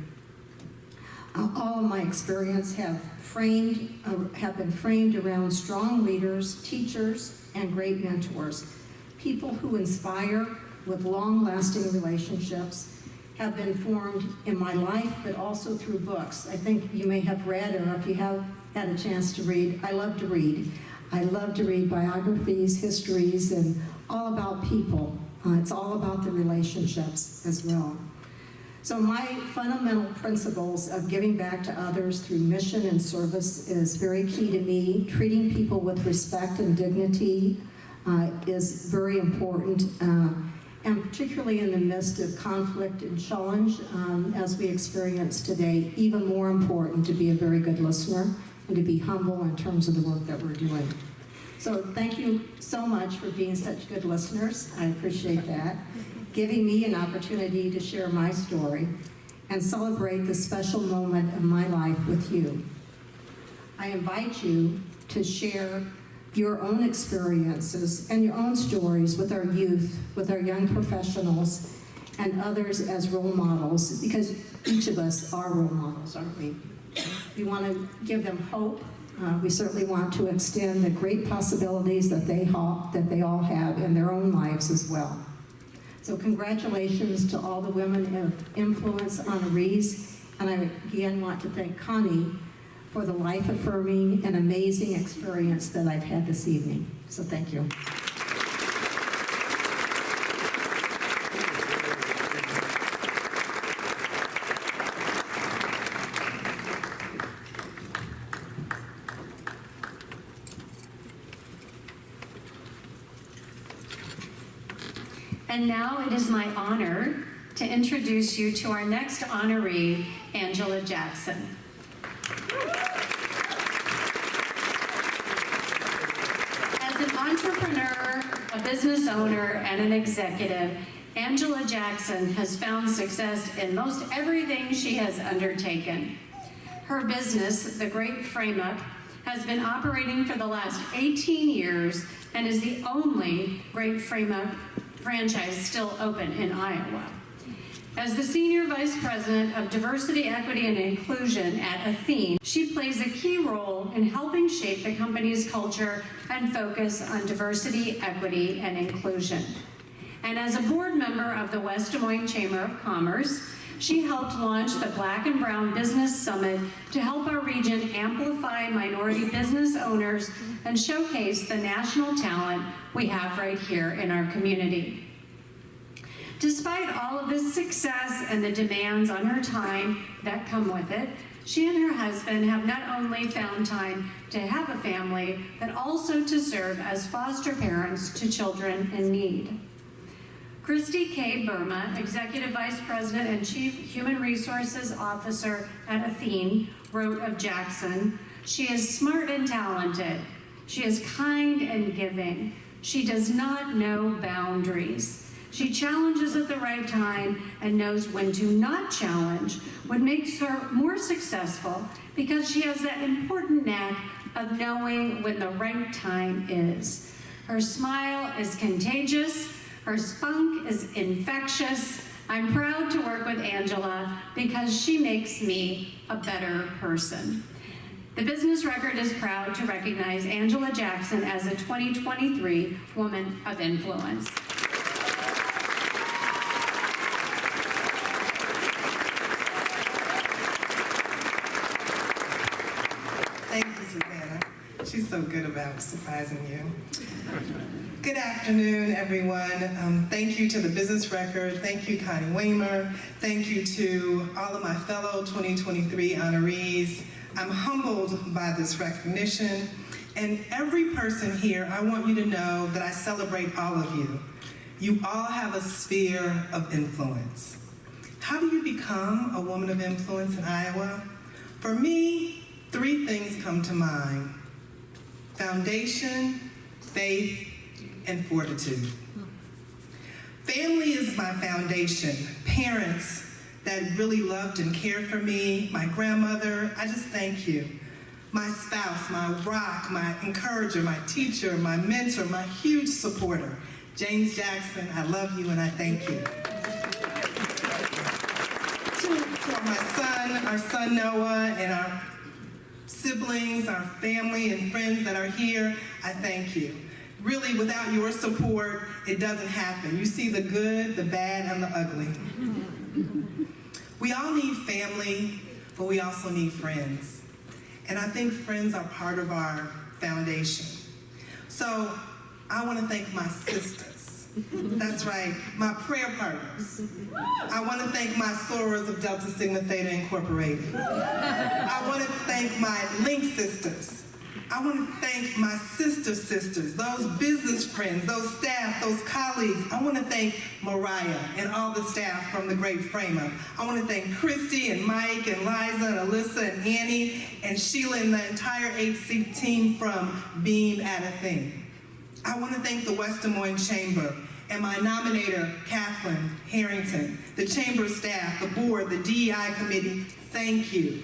I: All of my experience have been framed around strong leaders, teachers, and great mentors. People who inspire with long-lasting relationships have been formed in my life, but also through books. I think you may have read, or if you have had a chance to read, I love to read. I love to read biographies, histories, and all about people. It's all about the relationships as well. So my fundamental principles of giving back to others through mission and service is very key to me. Treating people with respect and dignity is very important, and particularly in the midst of conflict and challenge, as we experience today, even more important to be a very good listener and to be humble in terms of the work that we're doing. So thank you so much for being such good listeners. I appreciate that. Giving me an opportunity to share my story and celebrate this special moment of my life with you. I invite you to share your own experiences and your own stories with our youth, with our young professionals, and others as role models, because each of us are role models, aren't we? We want to give them hope. We certainly want to extend the great possibilities that they all have in their own lives as well. So congratulations to all the women of influence honorees, and I again want to thank Connie for the life-affirming and amazing experience that I've had this evening. So thank you.
A: And now it is my honor to introduce you to our next honoree, Angela Jackson. As an entrepreneur, a business owner, and an executive, Angela Jackson has found success in most everything she has undertaken. Her business, The Great Frame Up, has been operating for the last 18 years and is the only Great Frame Up franchise still open in Iowa. As the Senior Vice President of Diversity, Equity, and Inclusion at Athene, She plays a key role in helping shape the company's culture and focus on diversity, equity, and inclusion. And as a board member of the West Des Moines Chamber of Commerce, she helped launch the Black and Brown Business Summit to help our region amplify minority business owners and showcase the national talent we have right here in our community. Despite all of this success and the demands on her time that come with it, she and her husband have not only found time to have a family, but also to serve as foster parents to children in need. Christy K. Burma, Executive Vice President and Chief Human Resources Officer at Athene, wrote of Jackson, "She is smart and talented. She is kind and giving. She does not know boundaries. She challenges at the right time and knows when to not challenge, what makes her more successful because she has that important knack of knowing when the right time is. Her smile is contagious. Her spunk is infectious. I'm proud to work with Angela because she makes me a better person." The Business Record is proud to recognize Angela Jackson as a 2023 Woman of Influence.
J: Thank you, Susanna. She's so good about surprising you. Good afternoon, everyone. Thank you to the Business Record. Thank you, Connie Waymer. Thank you to all of my fellow 2023 honorees. I'm humbled by this recognition. And every person here, I want you to know that I celebrate all of you. You all have a sphere of influence. How do you become a woman of influence in Iowa? For me, 3 things come to mind: foundation, faith, and fortitude. Family is my foundation. Parents that really loved and cared for me, my grandmother, I just thank you. My spouse, my rock, my encourager, my teacher, my mentor, my huge supporter, James Jackson, I love you and I thank you. To my son, our son Noah, and our siblings, our family and friends that are here, I thank you. Really, without your support, it doesn't happen. You see the good, the bad, and the ugly. We all need family, but we also need friends. And I think friends are part of our foundation. So I want to thank my sisters. That's right, my prayer partners. I want to thank my sorors of Delta Sigma Theta Incorporated. I want to thank my Link sisters. I want to thank my sisters, those business friends, those staff, those colleagues. I want to thank Mariah and all the staff from the Great Frame Up. I want to thank Christy and Mike and Liza and Alyssa and Annie and Sheila and the entire HC team from Beam at Athene. I want to thank the West Des Moines Chamber and my nominator, Kathleen Harrington, the Chamber staff, the board, the DEI committee. Thank you.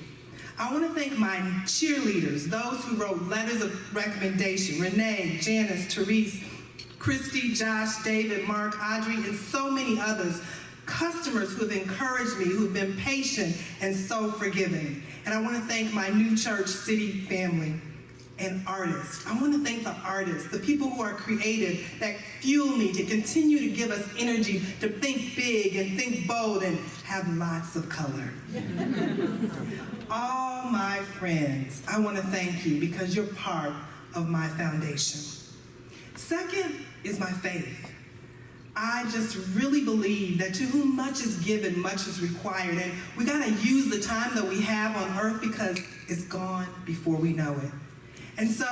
J: I want to thank my cheerleaders, those who wrote letters of recommendation: Renee, Janice, Therese, Christy, Josh, David, Mark, Audrey, and so many others. Customers who have encouraged me, who've been patient and so forgiving. And I want to thank my New Church City family and artists. I want to thank the artists, the people who are creative, that fuel me to continue to give us energy to think big and think bold and have lots of color. All my friends, I want to thank you because you're part of my foundation. Second is my faith. I just really believe that to whom much is given, much is required. And we got to use the time that we have on earth because it's gone before we know it. And so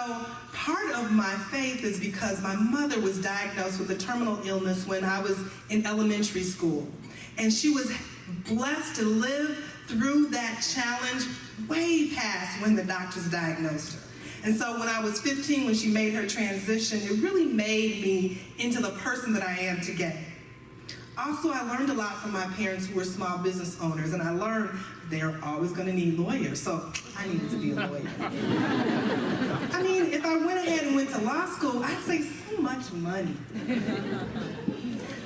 J: part of my faith is because my mother was diagnosed with a terminal illness when I was in elementary school. And she was blessed to live through that challenge way past when the doctors diagnosed her. And so when I was 15, when she made her transition, it really made me into the person that I am today. Also, I learned a lot from my parents who were small business owners, and I learned they're always going to need lawyers, so I needed to be a lawyer. I mean, if I went ahead and went to law school, I'd save so much money.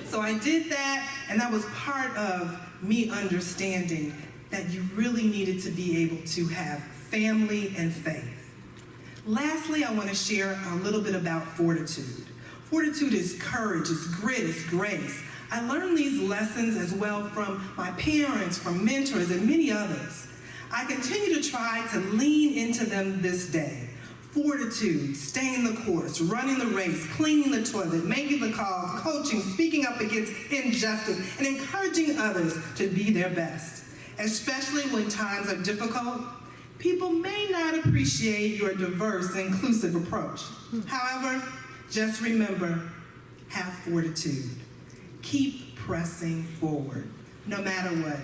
J: So I did that, and that was part of me understanding that you really needed to be able to have family and faith. Lastly, I want to share a little bit about fortitude. Fortitude is courage, it's grit, it's grace. I learned these lessons as well from my parents, from mentors, and many others. I continue to try to lean into them this day. Fortitude, staying the course, running the race, cleaning the toilet, making the calls, coaching, speaking up against injustice, and encouraging others to be their best. Especially when times are difficult, people may not appreciate your diverse and inclusive approach. However, just remember, have fortitude. Keep pressing forward, no matter what.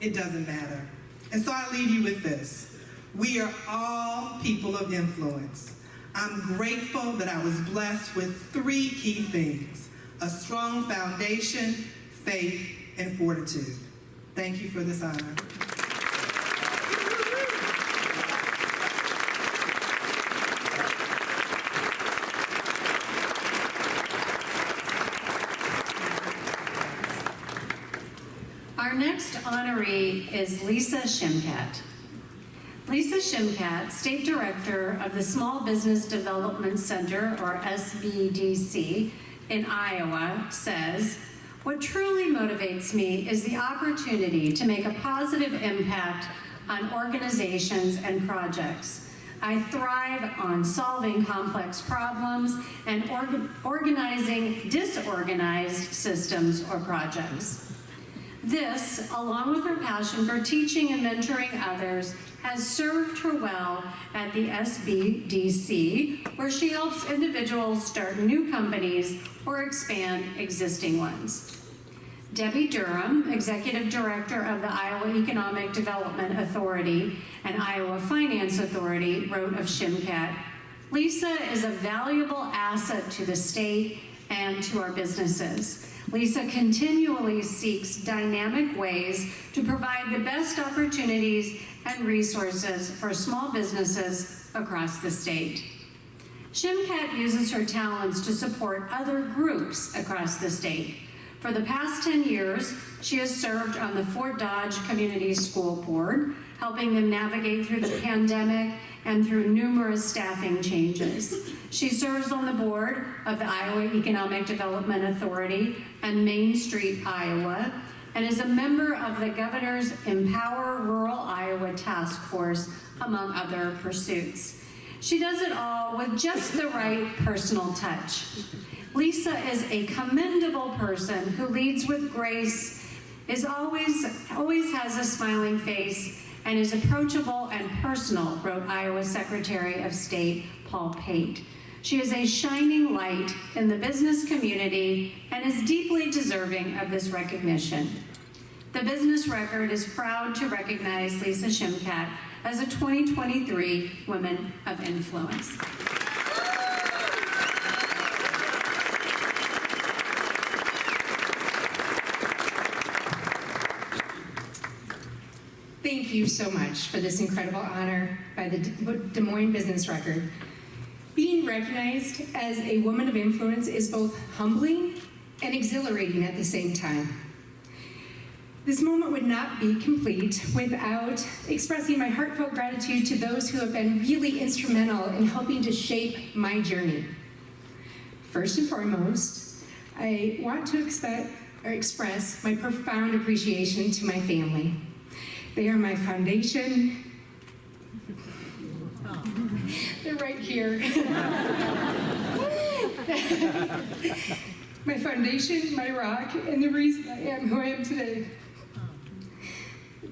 J: It doesn't matter. And so I leave you with this. We are all people of influence. I'm grateful that I was blessed with 3 key things: a strong foundation, faith, and fortitude. Thank you for this honor.
A: Our next honoree is Lisa Shimkat. Lisa Shimkat, State Director of the Small Business Development Center, or SBDC, in Iowa, says, "What truly motivates me is the opportunity to make a positive impact on organizations and projects. I thrive on solving complex problems and organizing disorganized systems or projects." This, along with her passion for teaching and mentoring others, has served her well at the SBDC, where she helps individuals start new companies or expand existing ones. Debbie Durham, Executive Director of the Iowa Economic Development Authority and Iowa Finance Authority, wrote of Shimkat, "Lisa is a valuable asset to the state and to our businesses. Lisa continually seeks dynamic ways to provide the best opportunities and resources for small businesses across the state." Shimkat uses her talents to support other groups across the state. For the past 10 years, she has served on the Fort Dodge Community School Board, helping them navigate through the pandemic and through numerous staffing changes. She serves on the board of the Iowa Economic Development Authority and Main Street, Iowa, and is a member of the Governor's Empower Rural Iowa Task Force, among other pursuits. She does it all with just the right personal touch. Lisa is a commendable person who leads with grace, always has a smiling face, and is approachable and personal, wrote Iowa Secretary of State Paul Pate. She is a shining light in the business community and is deeply deserving of this recognition. The Business Record is proud to recognize Lisa Shimkat as a 2023 Women of Influence.
K: Thank you so much for this incredible honor by the Des Moines Business Record. Being recognized as a woman of influence is both humbling and exhilarating at the same time. This moment would not be complete without expressing my heartfelt gratitude to those who have been really instrumental in helping to shape my journey. First and foremost, I want to express my profound appreciation to my family. They are my foundation. They're right here. My foundation, my rock, and the reason I am who I am today.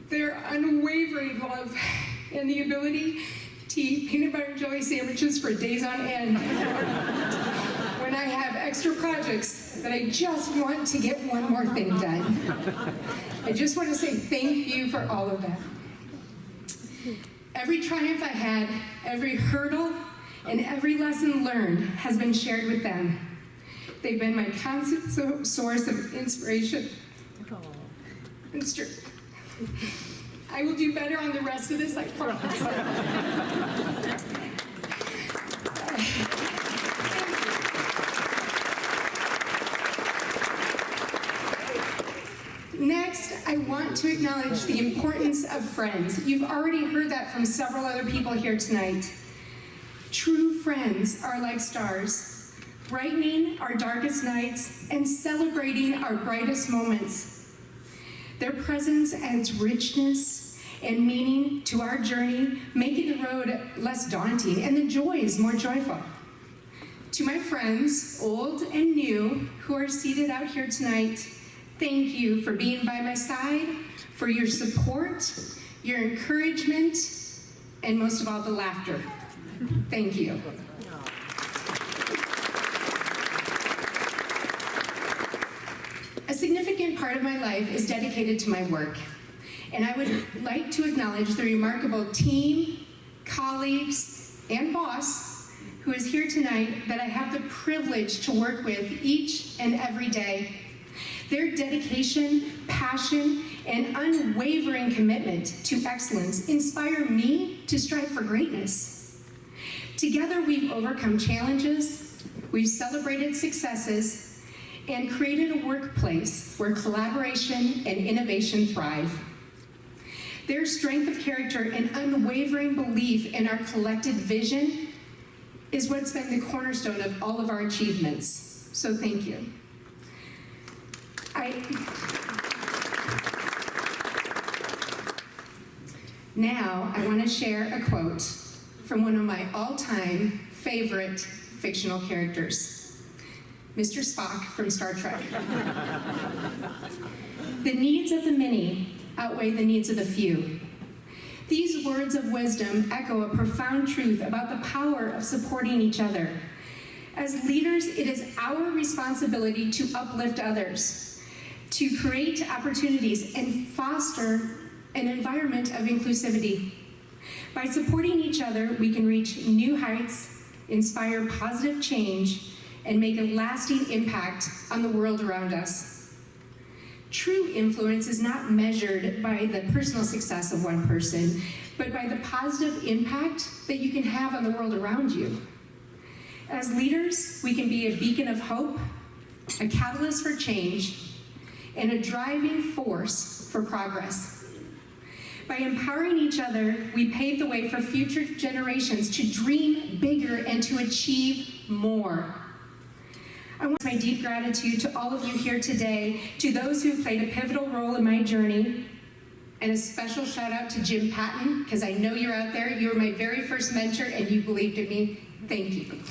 K: Their unwavering love and the ability to eat peanut butter and jelly sandwiches for days on end. When I have extra projects that I just want to get one more thing done. I just want to say thank you for all of that. Every triumph I had, every hurdle, and every lesson learned has been shared with them. They've been my constant source of inspiration and strength. I will do better on the rest of this, I promise. Next, I want to acknowledge the importance of friends. You've already heard that from several other people here tonight. True friends are like stars, brightening our darkest nights and celebrating our brightest moments. Their presence adds richness and meaning to our journey, making the road less daunting and the joys more joyful. To my friends, old and new, who are seated out here tonight, thank you for being by my side, for your support, your encouragement, and most of all, the laughter. Thank you. A significant part of my life is dedicated to my work, and I would like to acknowledge the remarkable team, colleagues, and boss who is here tonight that I have the privilege to work with each and every day. Their dedication, passion, and unwavering commitment to excellence inspire me to strive for greatness. Together, we've overcome challenges, we've celebrated successes, and created a workplace where collaboration and innovation thrive. Their strength of character and unwavering belief in our collective vision is what's been the cornerstone of all of our achievements. So thank you. Now, I want to share a quote from one of my all-time favorite fictional characters, Mr. Spock from Star Trek. The needs of the many outweigh the needs of the few. These words of wisdom echo a profound truth about the power of supporting each other. As leaders, it is our responsibility to uplift others, to create opportunities and foster an environment of inclusivity. By supporting each other, we can reach new heights, inspire positive change, and make a lasting impact on the world around us. True influence is not measured by the personal success of one person, but by the positive impact that you can have on the world around you. As leaders, we can be a beacon of hope, a catalyst for change, and a driving force for progress. By empowering each other, we pave the way for future generations to dream bigger and to achieve more. I want my deep gratitude to all of you here today, to those who played a pivotal role in my journey, and a special shout out to Jim Patton, because I know you're out there. You were my very first mentor, and you believed in me. Thank you.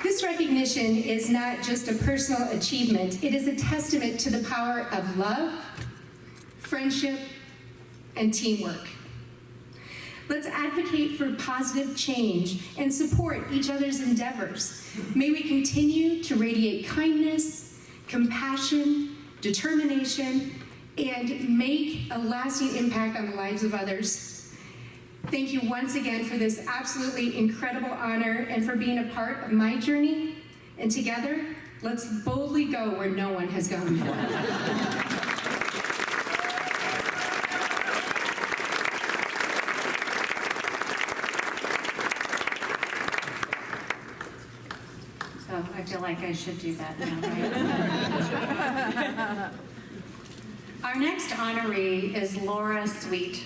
K: This recognition is not just a personal achievement. It is a testament to the power of love, friendship, and teamwork. Let's advocate for positive change and support each other's endeavors. May we continue to radiate kindness, compassion, determination, and make a lasting impact on the lives of others. Thank you once again for this absolutely incredible honor and for being a part of my journey. And together, let's boldly go where no one has gone before.
A: I feel like I should do that now, right? Our next honoree is Laura Sweet.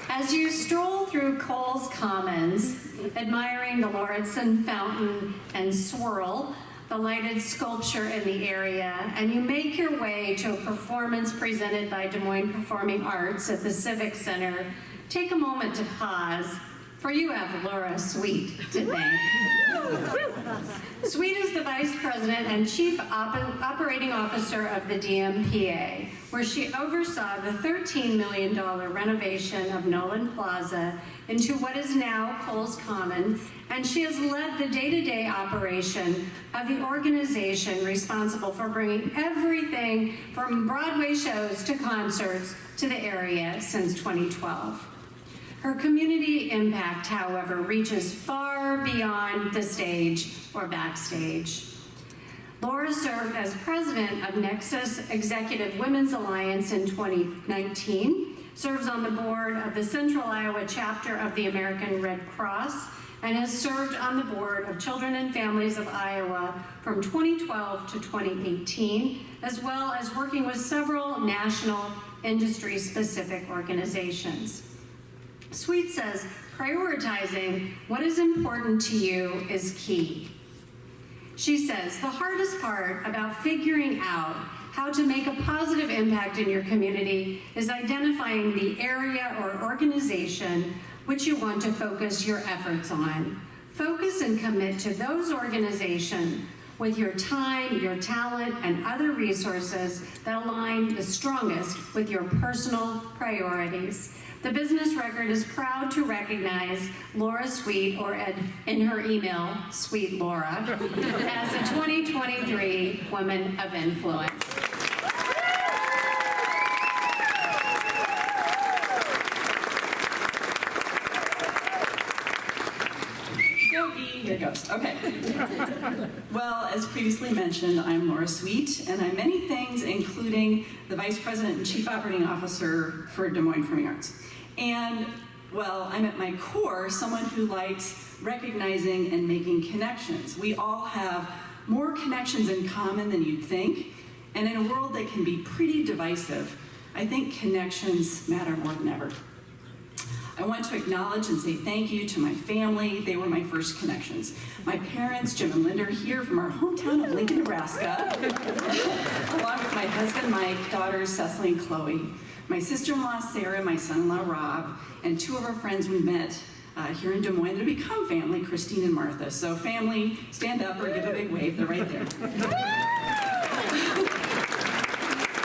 A: As you stroll through Coles Commons, admiring the Lauritsen Fountain and Swirl, the lighted sculpture in the area, and you make your way to a performance presented by Des Moines Performing Arts at the Civic Center, take a moment to pause, for you have Laura Sweet to thank. Sweet is the Vice President and Chief Operating Officer of the DMPA, where she oversaw the $13 million renovation of Nolan Plaza into what is now Coles Common, and she has led the day-to-day operation of the organization responsible for bringing everything from Broadway shows to concerts to the area since 2012. Her community impact, however, reaches far beyond the stage or backstage. Laura served as president of Nexus Executive Women's Alliance in 2019, serves on the board of the Central Iowa chapter of the American Red Cross, and has served on the board of Children and Families of Iowa from 2012 to 2018, as well as working with several national industry-specific organizations. Sweet says, prioritizing what is important to you is key. She says, the hardest part about figuring out how to make a positive impact in your community is identifying the area or organization which you want to focus your efforts on. Focus and commit to those organizations with your time, your talent, and other resources that align the strongest with your personal priorities. The Business Record is proud to recognize Laura Sweet, or in her email, Sweet Laura, as a 2023 Woman of Influence.
G: Here it goes. Okay. Well, as previously mentioned, I'm Laura Sweet, and I'm many things, including the Vice President and Chief Operating Officer for Des Moines Performing Arts. And, well, I'm at my core someone who likes recognizing and making connections. We all have more connections in common than you'd think, and in a world that can be pretty divisive, I think connections matter more than ever. I want to acknowledge and say thank you to my family. They were my first connections. My parents, Jim and Linda, are here from our hometown of Lincoln, Nebraska, along with my husband, Mike, daughters, Cecily and Chloe, my sister-in-law, Sarah, my son-in-law, Rob, and two of our friends we met here in Des Moines that have become family, Christine and Martha. So family, stand up or give a big wave. They're right there.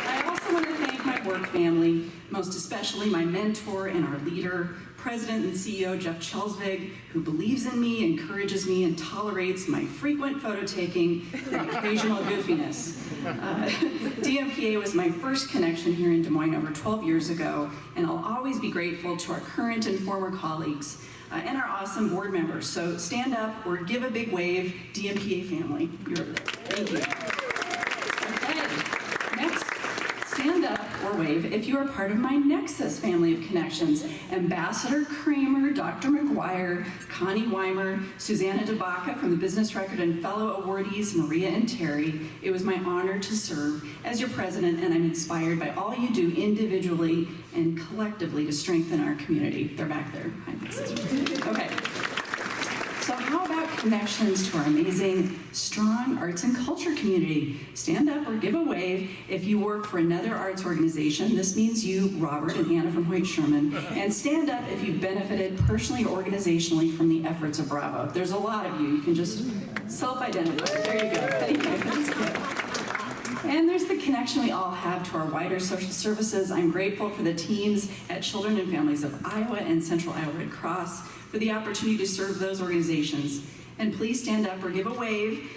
G: I also want to thank my work family, most especially my mentor and our leader, President and CEO Jeff Chelsvig, who believes in me, encourages me, and tolerates my frequent photo taking and occasional goofiness. DMPA was my first connection here in Des Moines over 12 years ago, and I'll always be grateful to our current and former colleagues and our awesome board members. So stand up or give a big wave, DMPA family. You're over there. Thank you. Okay, next. Stand up or wave if you are part of my Nexus family of connections. Ambassador Kramer, Dr. McGuire, Connie Weimer, Susanna DeBaca from the Business Record, and fellow awardees Maria and Terry. It was my honor to serve as your president, and I'm inspired by all you do individually and collectively to strengthen our community. They're back there. Hi, Nexus. Okay. So how about connections to our amazing, strong arts and culture community? Stand up or give a wave if you work for another arts organization. This means you, Robert and Anna from Hoyt Sherman. And stand up if you've benefited personally or organizationally from the efforts of Bravo. There's a lot of you. You can just self-identify. There you go. Thank you. That's good. And there's the connection we all have to our wider social services. I'm grateful for the teams at Children and Families of Iowa and Central Iowa Red Cross for the opportunity to serve those organizations. And please stand up or give a wave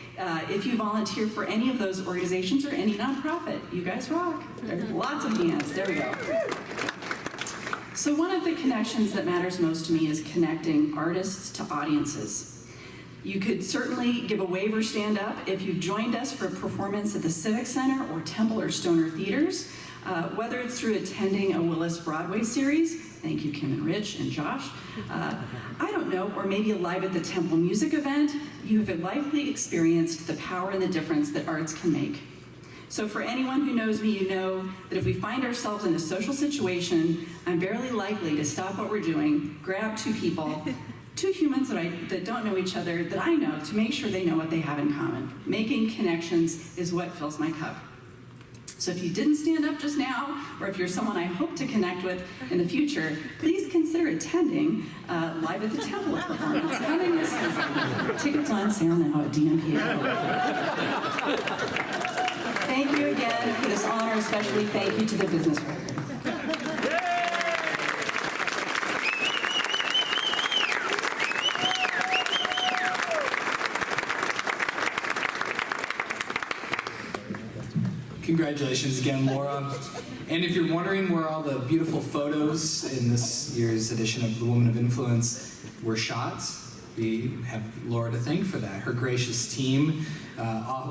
G: if you volunteer for any of those organizations or any nonprofit. You guys rock. There's lots of hands. There we go. So one of the connections that matters most to me is connecting artists to audiences. You could certainly give a wave or stand up if you joined us for a performance at the Civic Center or Temple or Stoner Theaters, whether it's through attending a Willis Broadway series. Thank you, Kim and Rich and Josh. I don't know, or maybe a Live at the Temple music event. You have likely experienced the power and the difference that arts can make. So for anyone who knows me, you know that if we find ourselves in a social situation, I'm barely likely to stop what we're doing, grab two people, two humans that don't know each other, that I know, to make sure they know what they have in common. Making connections is what fills my cup. So if you didn't stand up just now, or if you're someone I hope to connect with in the future, please consider attending Live at the Temple performance coming this season. Tickets on sale now at DMPA. Thank you again for this honor, especially thank you to the Business Record.
B: Congratulations again, Laura. And if you're wondering where all the beautiful photos in this year's edition of The Woman of Influence were shot, we have Laura to thank for that. Her gracious team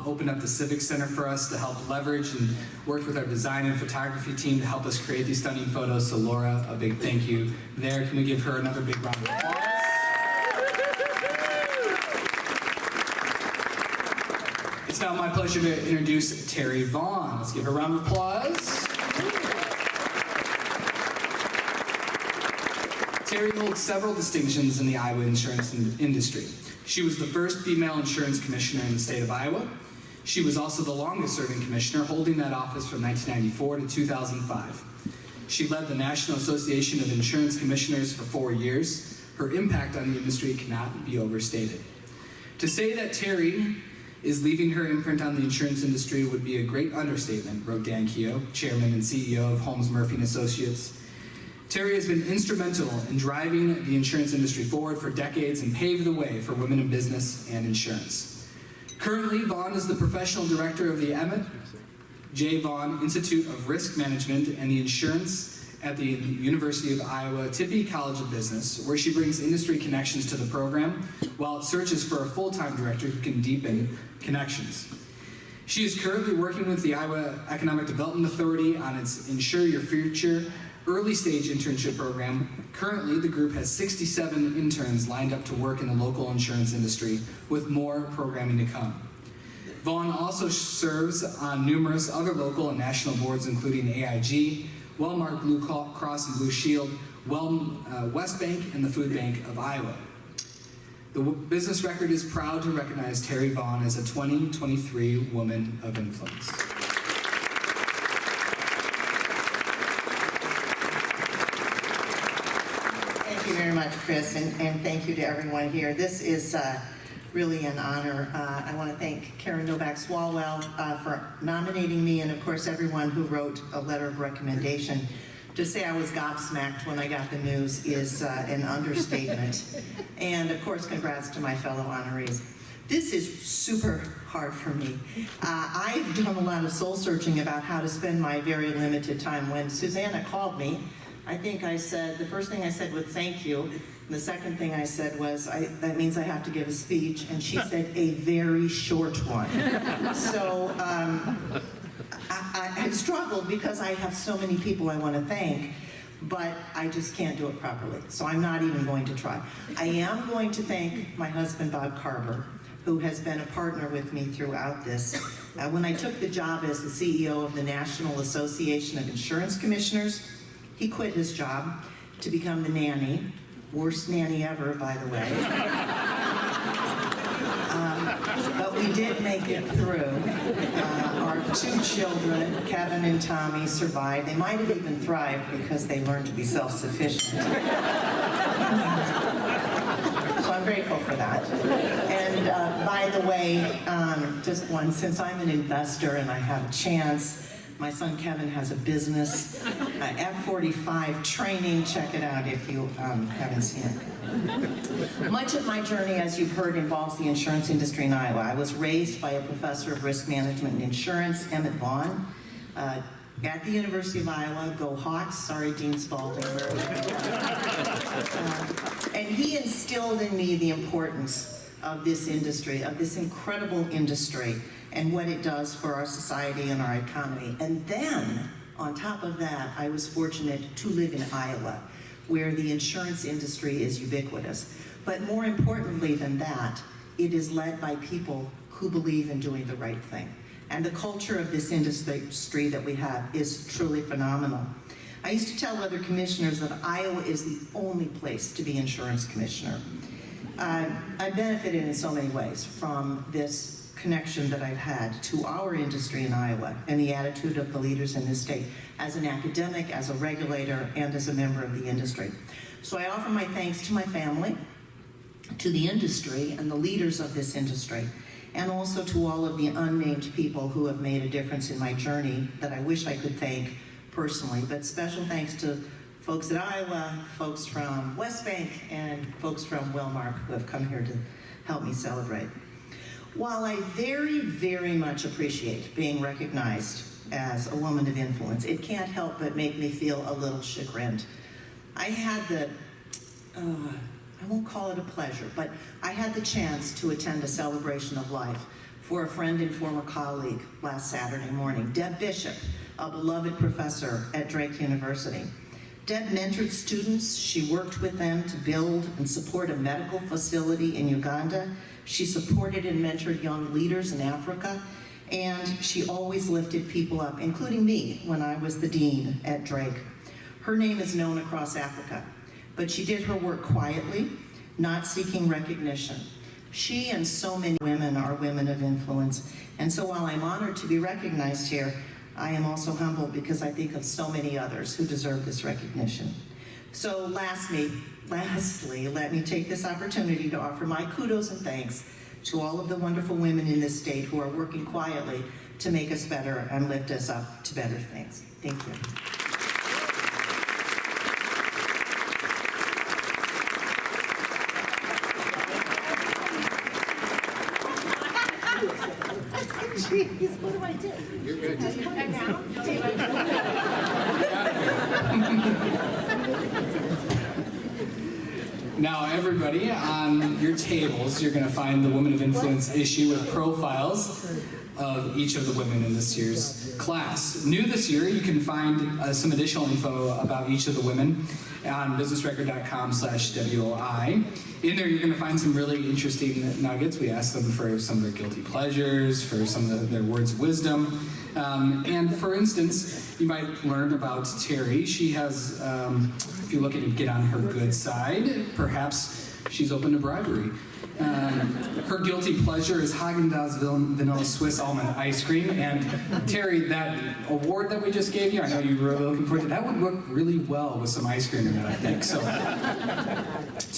B: opened up the Civic Center for us to help leverage and worked with our design and photography team to help us create these stunning photos. So Laura, a big thank you there. Can we give her another big round of applause? my pleasure to introduce Terry Vaughn. Let's give her a round of applause. Terry holds several distinctions in the Iowa insurance industry. She was the first female insurance commissioner in the state of Iowa. She was also the longest-serving commissioner, holding that office from 1994 to 2005. She led the National Association of Insurance Commissioners for 4 years. Her impact on the industry cannot be overstated. To say that Terry is leaving her imprint on the insurance industry would be a great understatement, wrote Dan Keogh, chairman and CEO of Holmes Murphy & Associates. Terry has been instrumental in driving the insurance industry forward for decades and paved the way for women in business and insurance. Currently, Vaughn is the professional director of the Emmett J. Vaughn Institute of Risk Management and the Insurance at the University of Iowa Tippie College of Business, where she brings industry connections to the program while it searches for a full-time director who can deepen connections. She is currently working with the Iowa Economic Development Authority on its Insure Your Future early-stage internship program. Currently, the group has 67 interns lined up to work in the local insurance industry, with more programming to come. Vaughn also serves on numerous other local and national boards, including AIG, Wellmark Blue Cross and Blue Shield, West Bank, and the Food Bank of Iowa. The Business Record is proud to recognize Terry Vaughn as a 2023 Woman of Influence.
L: Thank you very much, Chris, and thank you to everyone here. This is really an honor. I want to thank Karen Novak-Swalwell for nominating me, and of course everyone who wrote a letter of recommendation. To say I was gobsmacked when I got the news is an understatement. And of course, congrats to my fellow honorees. This is super hard for me. I've done a lot of soul searching about how to spend my very limited time. When Susanna called me, I think I said, the first thing I said was thank you. And the second thing I said was, that means I have to give a speech. And she said, a very short one. So I struggled because I have so many people I want to thank, but I just can't do it properly. So I'm not even going to try. I am going to thank my husband, Bob Carver, who has been a partner with me throughout this. When I took the job as the CEO of the National Association of Insurance Commissioners, he quit his job to become the nanny. Worst nanny ever, by the way. But we did make it through. Our 2 children, Kevin and Tommy, survived. They might have even thrived because they learned to be self-sufficient. So I'm grateful for that. And by the way, just one, since I'm an investor and I have a chance, my son Kevin has a business, F45 training. Check it out if you haven't seen it. Much of my journey, as you've heard, involves the insurance industry in Iowa. I was raised by a professor of risk management and insurance, Emmett Vaughn, at the University of Iowa. Go Hawks! Sorry, Dean Spalding. And he instilled in me the importance of this industry, of this incredible industry, and what it does for our society and our economy. And then, on top of that, I was fortunate to live in Iowa, where the insurance industry is ubiquitous. But more importantly than that, it is led by people who believe in doing the right thing. And the culture of this industry that we have is truly phenomenal. I used to tell other commissioners that Iowa is the only place to be insurance commissioner. I benefited in so many ways from this connection that I've had to our industry in Iowa and the attitude of the leaders in this state as an academic, as a regulator, and as a member of the industry. So I offer my thanks to my family, to the industry and the leaders of this industry, and also to all of the unnamed people who have made a difference in my journey that I wish I could thank personally. But special thanks to folks at Iowa, folks from West Bank, and folks from Wellmark who have come here to help me celebrate. While I very, very much appreciate being recognized as a woman of influence, it can't help but make me feel a little chagrined. I had the, I won't call it a pleasure, but I had the chance to attend a celebration of life for a friend and former colleague last Saturday morning, Deb Bishop, a beloved professor at Drake University. Deb mentored students. She worked with them to build and support a medical facility in Uganda. She supported and mentored young leaders in Africa. and she always lifted people up, including me when I was the dean at Drake. Her name is known across Africa, but she did her work quietly, not seeking recognition. She and so many women are women of influence, and so while I'm honored to be recognized here, I am also humbled because I think of so many others who deserve this recognition. So lastly, let me take this opportunity to offer my kudos and thanks to all of the wonderful women in this state who are working quietly to make us better and lift us up to better things. Thank you. Jeez, what do I do? You're good.
B: Now, everybody, on your tables, you're going to find the Women of Influence issue with profiles of each of the women in this year's class. New this year, you can find some additional info about each of the women on businessrecord.com/WOI. In there, you're going to find some really interesting nuggets. We asked them for some of their guilty pleasures, for some of their words of wisdom. And for instance, you might learn about Terry. She has, if you look at it, get on her good side, perhaps she's open to bribery. Her guilty pleasure is Haagen-Dazs Vanilla Swiss Almond Ice Cream. And Terry, that award that we just gave you, I know you were really looking forward to that. Would work really well with some ice cream in it, I think. So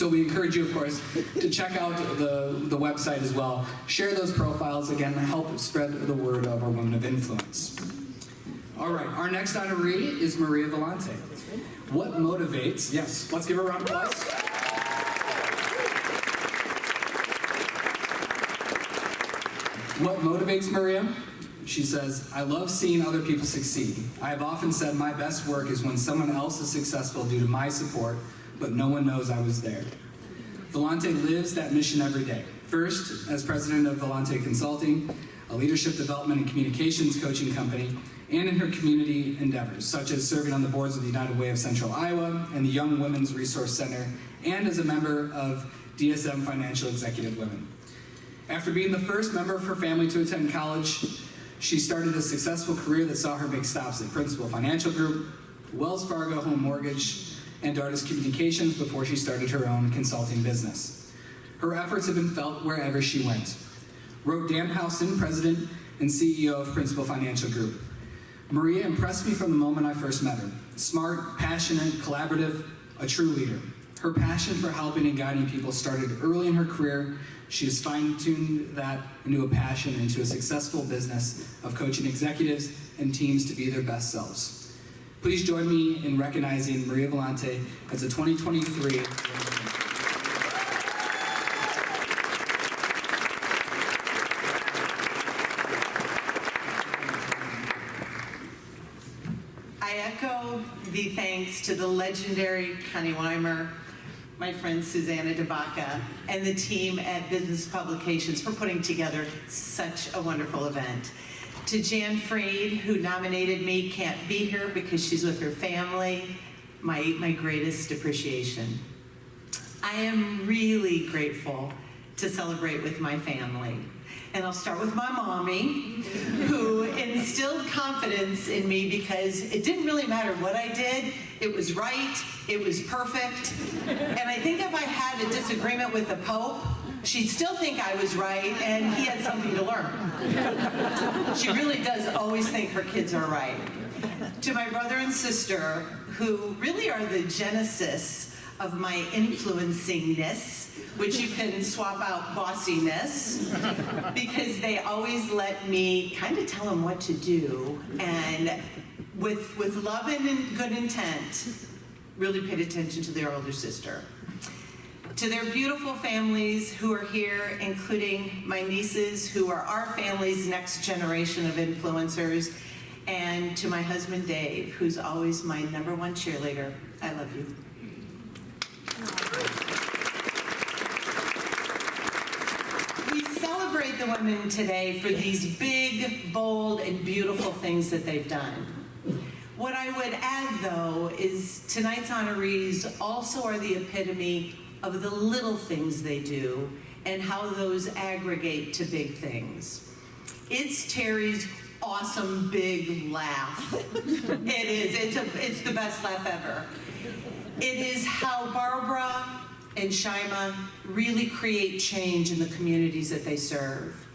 B: we encourage you, of course, to check out the website as well. Share those profiles, again, help spread the word of our women of influence. All right, our next honoree is Maria Vellante. What motivates, yes, let's give her a round of applause. What motivates Maria? She says, I love seeing other people succeed. I have often said my best work is when someone else is successful due to my support, but no one knows I was there. Vellante lives that mission every day. First, as president of Vellante Consulting, a leadership development and communications coaching company, and in her community endeavors, such as serving on the boards of the United Way of Central Iowa and the Young Women's Resource Center, and as a member of DSM Financial Executive Women. After being the first member of her family to attend college, she started a successful career that saw her make stops at Principal Financial Group, Wells Fargo Home Mortgage, and Artist Communications before she started her own consulting business. Her efforts have been felt wherever she went. Wrote Dan Housen, President and CEO of Principal Financial Group. Maria impressed me from the moment I first met her. Smart, passionate, collaborative, a true leader. Her passion for helping and guiding people started early in her career. She has fine-tuned that into a passion into a successful business of coaching executives and teams to be their best selves. Please join me in recognizing Maria Vellante as a 2023
M: I echo the thanks to the legendary Connie Weimer, my friend Susanna DeBaca, and the team at Business Publications for putting together such a wonderful event. To Jan Freed, who nominated me, can't be here because she's with her family, my greatest appreciation. I am really grateful to celebrate with my family. And I'll start with my mommy, who instilled confidence in me because it didn't really matter what I did. It was right, it was perfect. And I think if I had a disagreement with the Pope, she'd still think I was right and he had something to learn. She really does always think her kids are right. To my brother and sister, who really are the genesis of my influencingness, which you can swap out bossiness, because they always let me kind of tell them what to do, and with love and good intent, really paid attention to their older sister. To their beautiful families who are here, including my nieces, who are our family's next generation of influencers, and to my husband, Dave, who's always my #1 cheerleader. I love you. We celebrate the women today for these big, bold, and beautiful things that they've done. What I would add, though, is tonight's honorees also are the epitome of the little things they do and how those aggregate to big things. It's Terry's awesome big laugh. It is. It's the best laugh ever. It is how Barbara and Shaima really create change in the communities that they serve.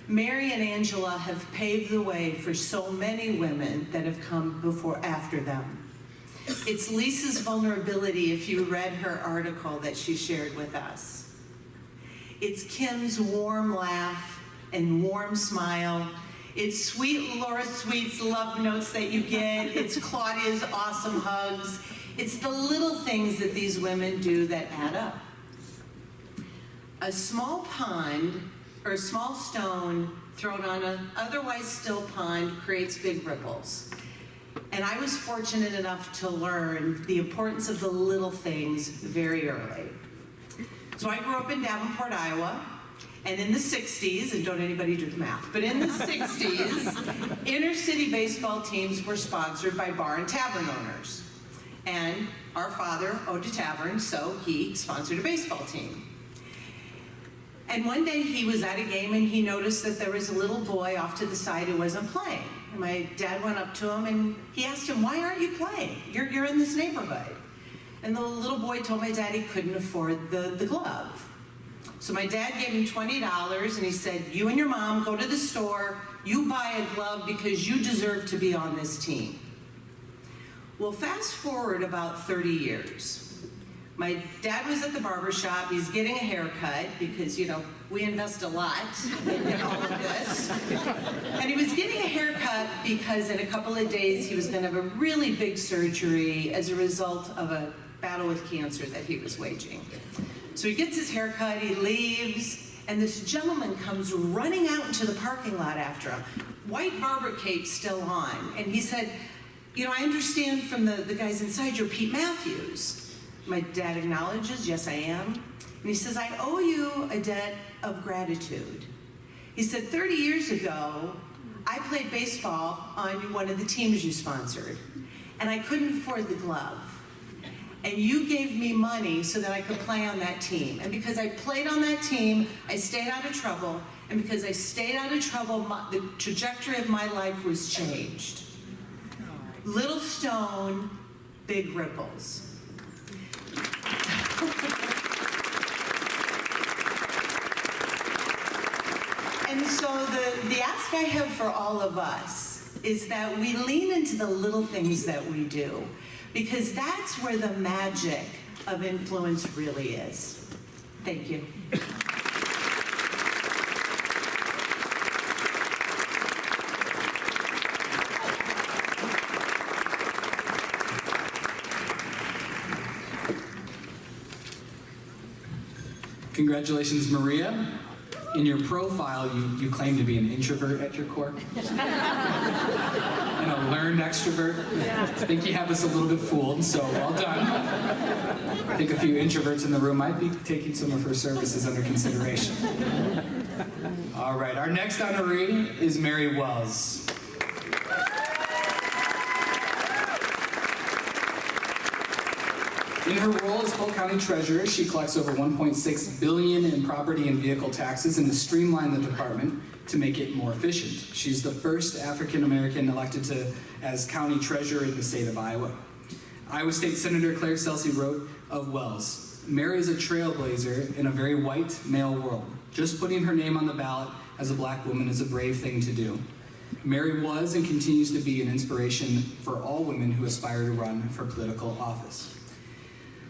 M: Mary and Angela have paved the way for so many women that have come after them. It's Lisa's vulnerability, if you read her article that she shared with us. It's Kim's warm laugh and warm smile. It's sweet Laura Sweet's love notes that you get. It's Claudia's awesome hugs. It's the little things that these women do that add up. A small pond or a small stone thrown on an otherwise still pond creates big ripples. And I was fortunate enough to learn the importance of the little things very early. So I grew up in Davenport, Iowa, and in the 60s, and don't anybody do the math, but in the 60s, inner city baseball teams were sponsored by bar and tavern owners. And our father owned a tavern, so he sponsored a baseball team. And one day he was at a game and he noticed that there was a little boy off to the side who wasn't playing. And my dad went up to him and he asked him, "Why aren't you playing? You're in this neighborhood." And the little boy told my dad he couldn't afford the glove. So my dad gave him $20 and he said, "You and your mom go to the store, you buy a glove because you deserve to be on this team." Well, fast forward about 30 years. My dad was at the barber shop. He's getting a haircut because, you know, we invest a lot in all of this. And he was getting a haircut because in a couple of days he was going to have a really big surgery as a result of a battle with cancer that he was waging. So he gets his haircut, he leaves, and this gentleman comes running out into the parking lot after him. White barber cape still on. And he said, "You know, I understand from the guys inside you're Pete Matthews." My dad acknowledges, "Yes, I am." And he says, "I owe you a debt of gratitude." He said, 30 years ago, I played baseball on one of the teams you sponsored, and I couldn't afford the glove. And you gave me money so that I could play on that team. And because I played on that team, I stayed out of trouble. And because I stayed out of trouble, the trajectory of my life was changed. Little stone, big ripples. And so the ask I have for all of us is that we lean into the little things that we do, because that's where the magic of influence really is. Thank you.
B: Congratulations, Maria. In your profile, you claim to be an introvert at your core. And a learned extrovert. I think you have us a little bit fooled, so well done. I think a few introverts in the room might be taking some of her services under consideration. All right, our next honoree is Mary Wells. In her role as Polk County Treasurer, she collects over $1.6 billion in property and vehicle taxes and has streamlined the department to make it more efficient. She's the first African American elected as County Treasurer in the state of Iowa. Iowa State Senator Claire Celsey wrote of Wells, "Mary is a trailblazer in a very white male world. Just putting her name on the ballot as a black woman is a brave thing to do. Mary was and continues to be an inspiration for all women who aspire to run for political office."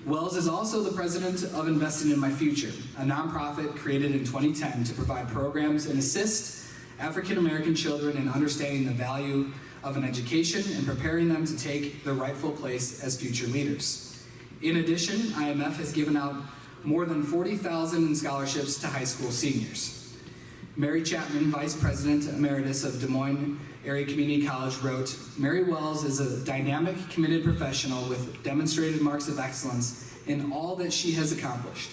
B: Wells is also the president of Investing in My Future, a nonprofit created in 2010 to provide programs and assist African American children in understanding the value of an education and preparing them to take their rightful place as future leaders. In addition, IMF has given out more than 40,000 in scholarships to high school seniors. Mary Chapman, Vice President Emeritus of Des Moines Area Community College, wrote, "Mary Wells is a dynamic, committed professional with demonstrated marks of excellence in all that she has accomplished.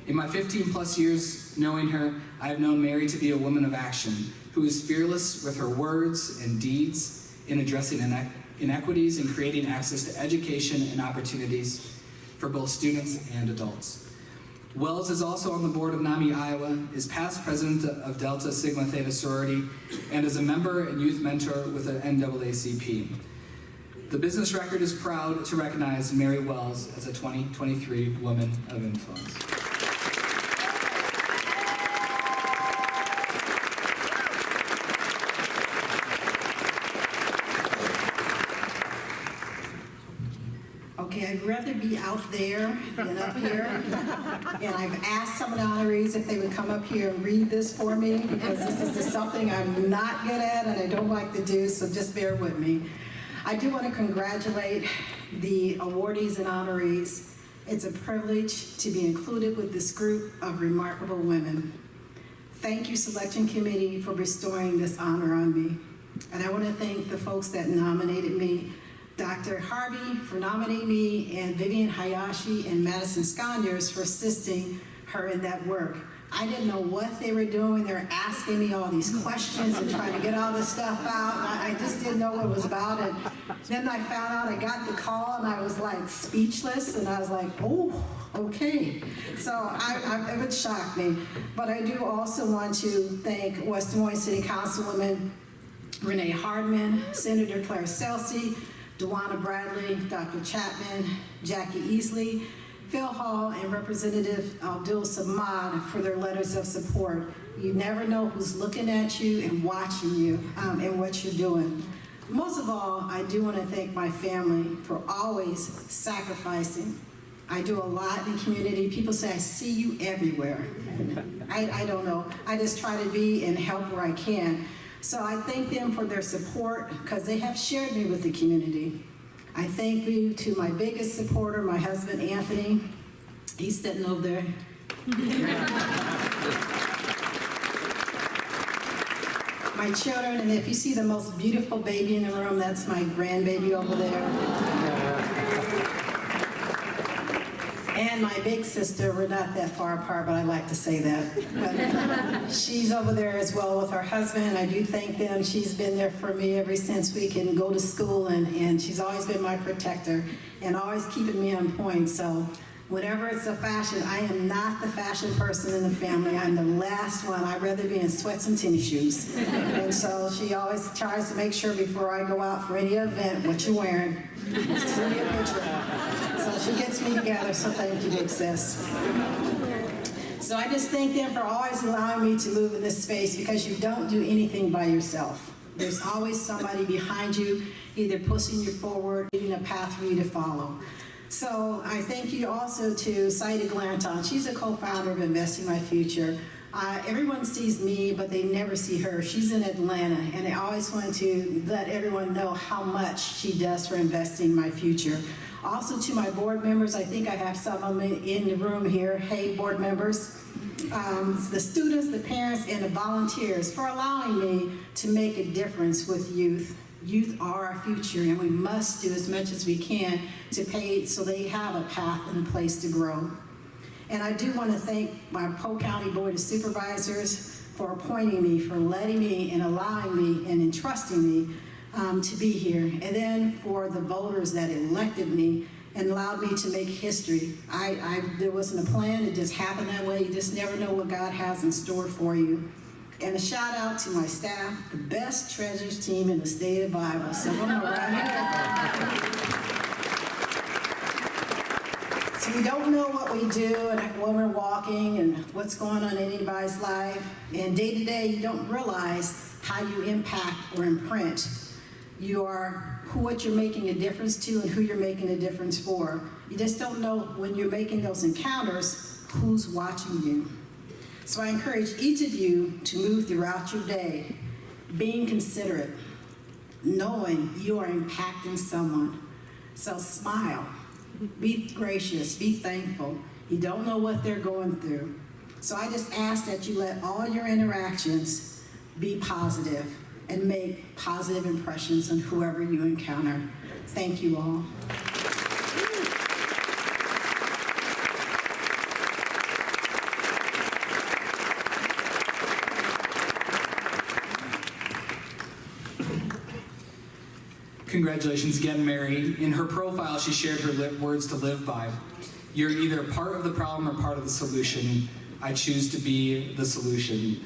B: In my 15 plus years knowing her, I have known Mary to be a woman of action who is fearless with her words and deeds in addressing inequities and creating access to education and opportunities for both students and adults. Wells is also on the board of NAMI Iowa, is past president of Delta Sigma Theta Sorority, and is a member and youth mentor with the NAACP. The Business Record is proud to recognize Mary Wells as a 2023 Woman of Influence.
I: Okay, I'd rather be out there than up here. And I've asked some of the honorees if they would come up here and read this for me, because this is just something I'm not good at and I don't like to do, so just bear with me. I do want to congratulate the awardees and honorees. It's a privilege to be included with this group of remarkable women. Thank you, Selection Committee, for bestowing this honor on me. And I want to thank the folks that nominated me, Dr. Harvey for nominating me, and Vivian Hayashi and Madison Sconyers for assisting her in that work. I didn't know what they were doing. They were asking me all these questions and trying to get all this stuff out. I just didn't know what it was about. And then I found out, I got the call and I was like speechless, and I was like, oh, okay. So it would shock me. But I do also want to thank West Des Moines City Councilwoman Renee Hardman, Senator Claire Celsi, Dewana Bradley, Dr. Chapman, Jackie Easley, Phil Hall, and Representative Abdul Samad for their letters of support. You never know who's looking at you and watching you and what you're doing. Most of all, I do want to thank my family for always sacrificing. I do a lot in the community. People say, I see you everywhere. I don't know. I just try to be and help where I can. So I thank them for their support because they have shared me with the community. I thank you to my biggest supporter, my husband, Anthony. He's sitting over there. My children, and if you see the most beautiful baby in the room, that's my grandbaby over there. And my big sister, we're not that far apart, but I like to say that. But she's over there as well with her husband. I do thank them. She's been there for me ever since we can go to school, and she's always been my protector and always keeping me on point. So whenever it's a fashion, I am not the fashion person in the family. I'm the last one. I'd rather be in sweats and tennis shoes. And so she always tries to make sure before I go out for any event, what you wearing. Send me a picture. So she gets me together, so thank you, Big Sis. So I just thank them for always allowing me to move in this space, because you don't do anything by yourself. There's always somebody behind you, either pushing you forward, leaving a path for you to follow. So I thank you also to Saida Glanton. She's a co-founder of Investing My Future. Everyone sees me, but they never see her. She's in Atlanta, and I always want to let everyone know how much she does for Investing My Future. Also to my board members, I think I have some of them in the room here. Hey, board members. The students, the parents, and the volunteers for allowing me to make a difference with youth. Youth are our future, and we must do as much as we can to pay so they have a path and a place to grow. And I do want to thank my Polk County Board of Supervisors for appointing me, for letting me and allowing me and entrusting me to be here. And then for the voters that elected me and allowed me to make history. There wasn't a plan, it just happened that way. You just never know what God has in store for you. And a shout out to my staff, the best treasures team in the state of Iowa. So I'm right here. So we don't know what we do and when we're walking and what's going on in anybody's life. And day to day, you don't realize how you impact or imprint. You are what you're making a difference to and who you're making a difference for. You just don't know when you're making those encounters who's watching you. So I encourage each of you to move throughout your day, being considerate, knowing you are impacting someone. So smile, be gracious, be thankful. You don't know what they're going through. So I just ask that you let all your interactions be positive and make positive impressions on whoever you encounter. Thank you all.
B: Congratulations again, Mary. In her profile, she shared her words to live by. You're either part of the problem or part of the solution. I choose to be the solution.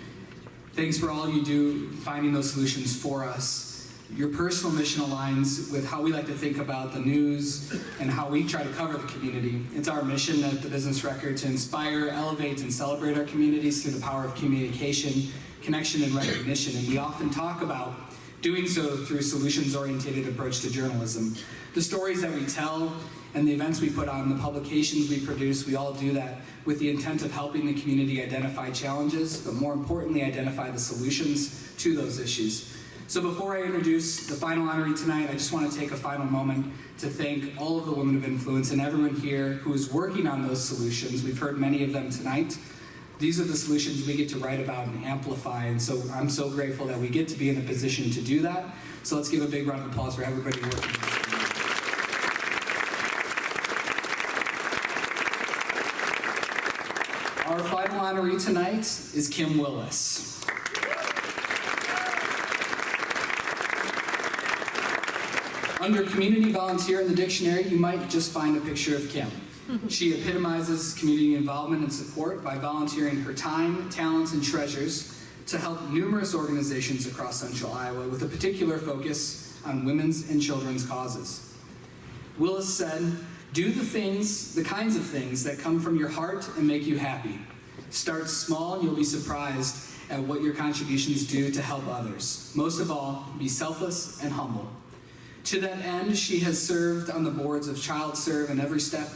B: Thanks for all you do finding those solutions for us. Your personal mission aligns with how we like to think about the news and how we try to cover the community. It's our mission at the Business Record to inspire, elevate, and celebrate our communities through the power of communication, connection, and recognition. And we often talk about doing so through solutions-oriented approach to journalism. The stories that we tell and the events we put on, the publications we produce, we all do that with the intent of helping the community identify challenges, but more importantly, identify the solutions to those issues. So before I introduce the final honoree tonight, I just want to take a final moment to thank all of the women of influence and everyone here who is working on those solutions. We've heard many of them tonight. These are the solutions we get to write about and amplify, and so I'm so grateful that we get to be in a position to do that. So let's give a big round of applause for everybody working on this. Our final honoree tonight is Kim Willis. Under community volunteer in the dictionary, you might just find a picture of Kim. She epitomizes community involvement and support by volunteering her time, talents, and treasures to help numerous organizations across Central Iowa with a particular focus on women's and children's causes. Willis said, "Do the kinds of things that come from your heart and make you happy. Start small and you'll be surprised at what your contributions do to help others. Most of all, be selfless and humble." To that end, she has served on the boards of ChildServe, and every step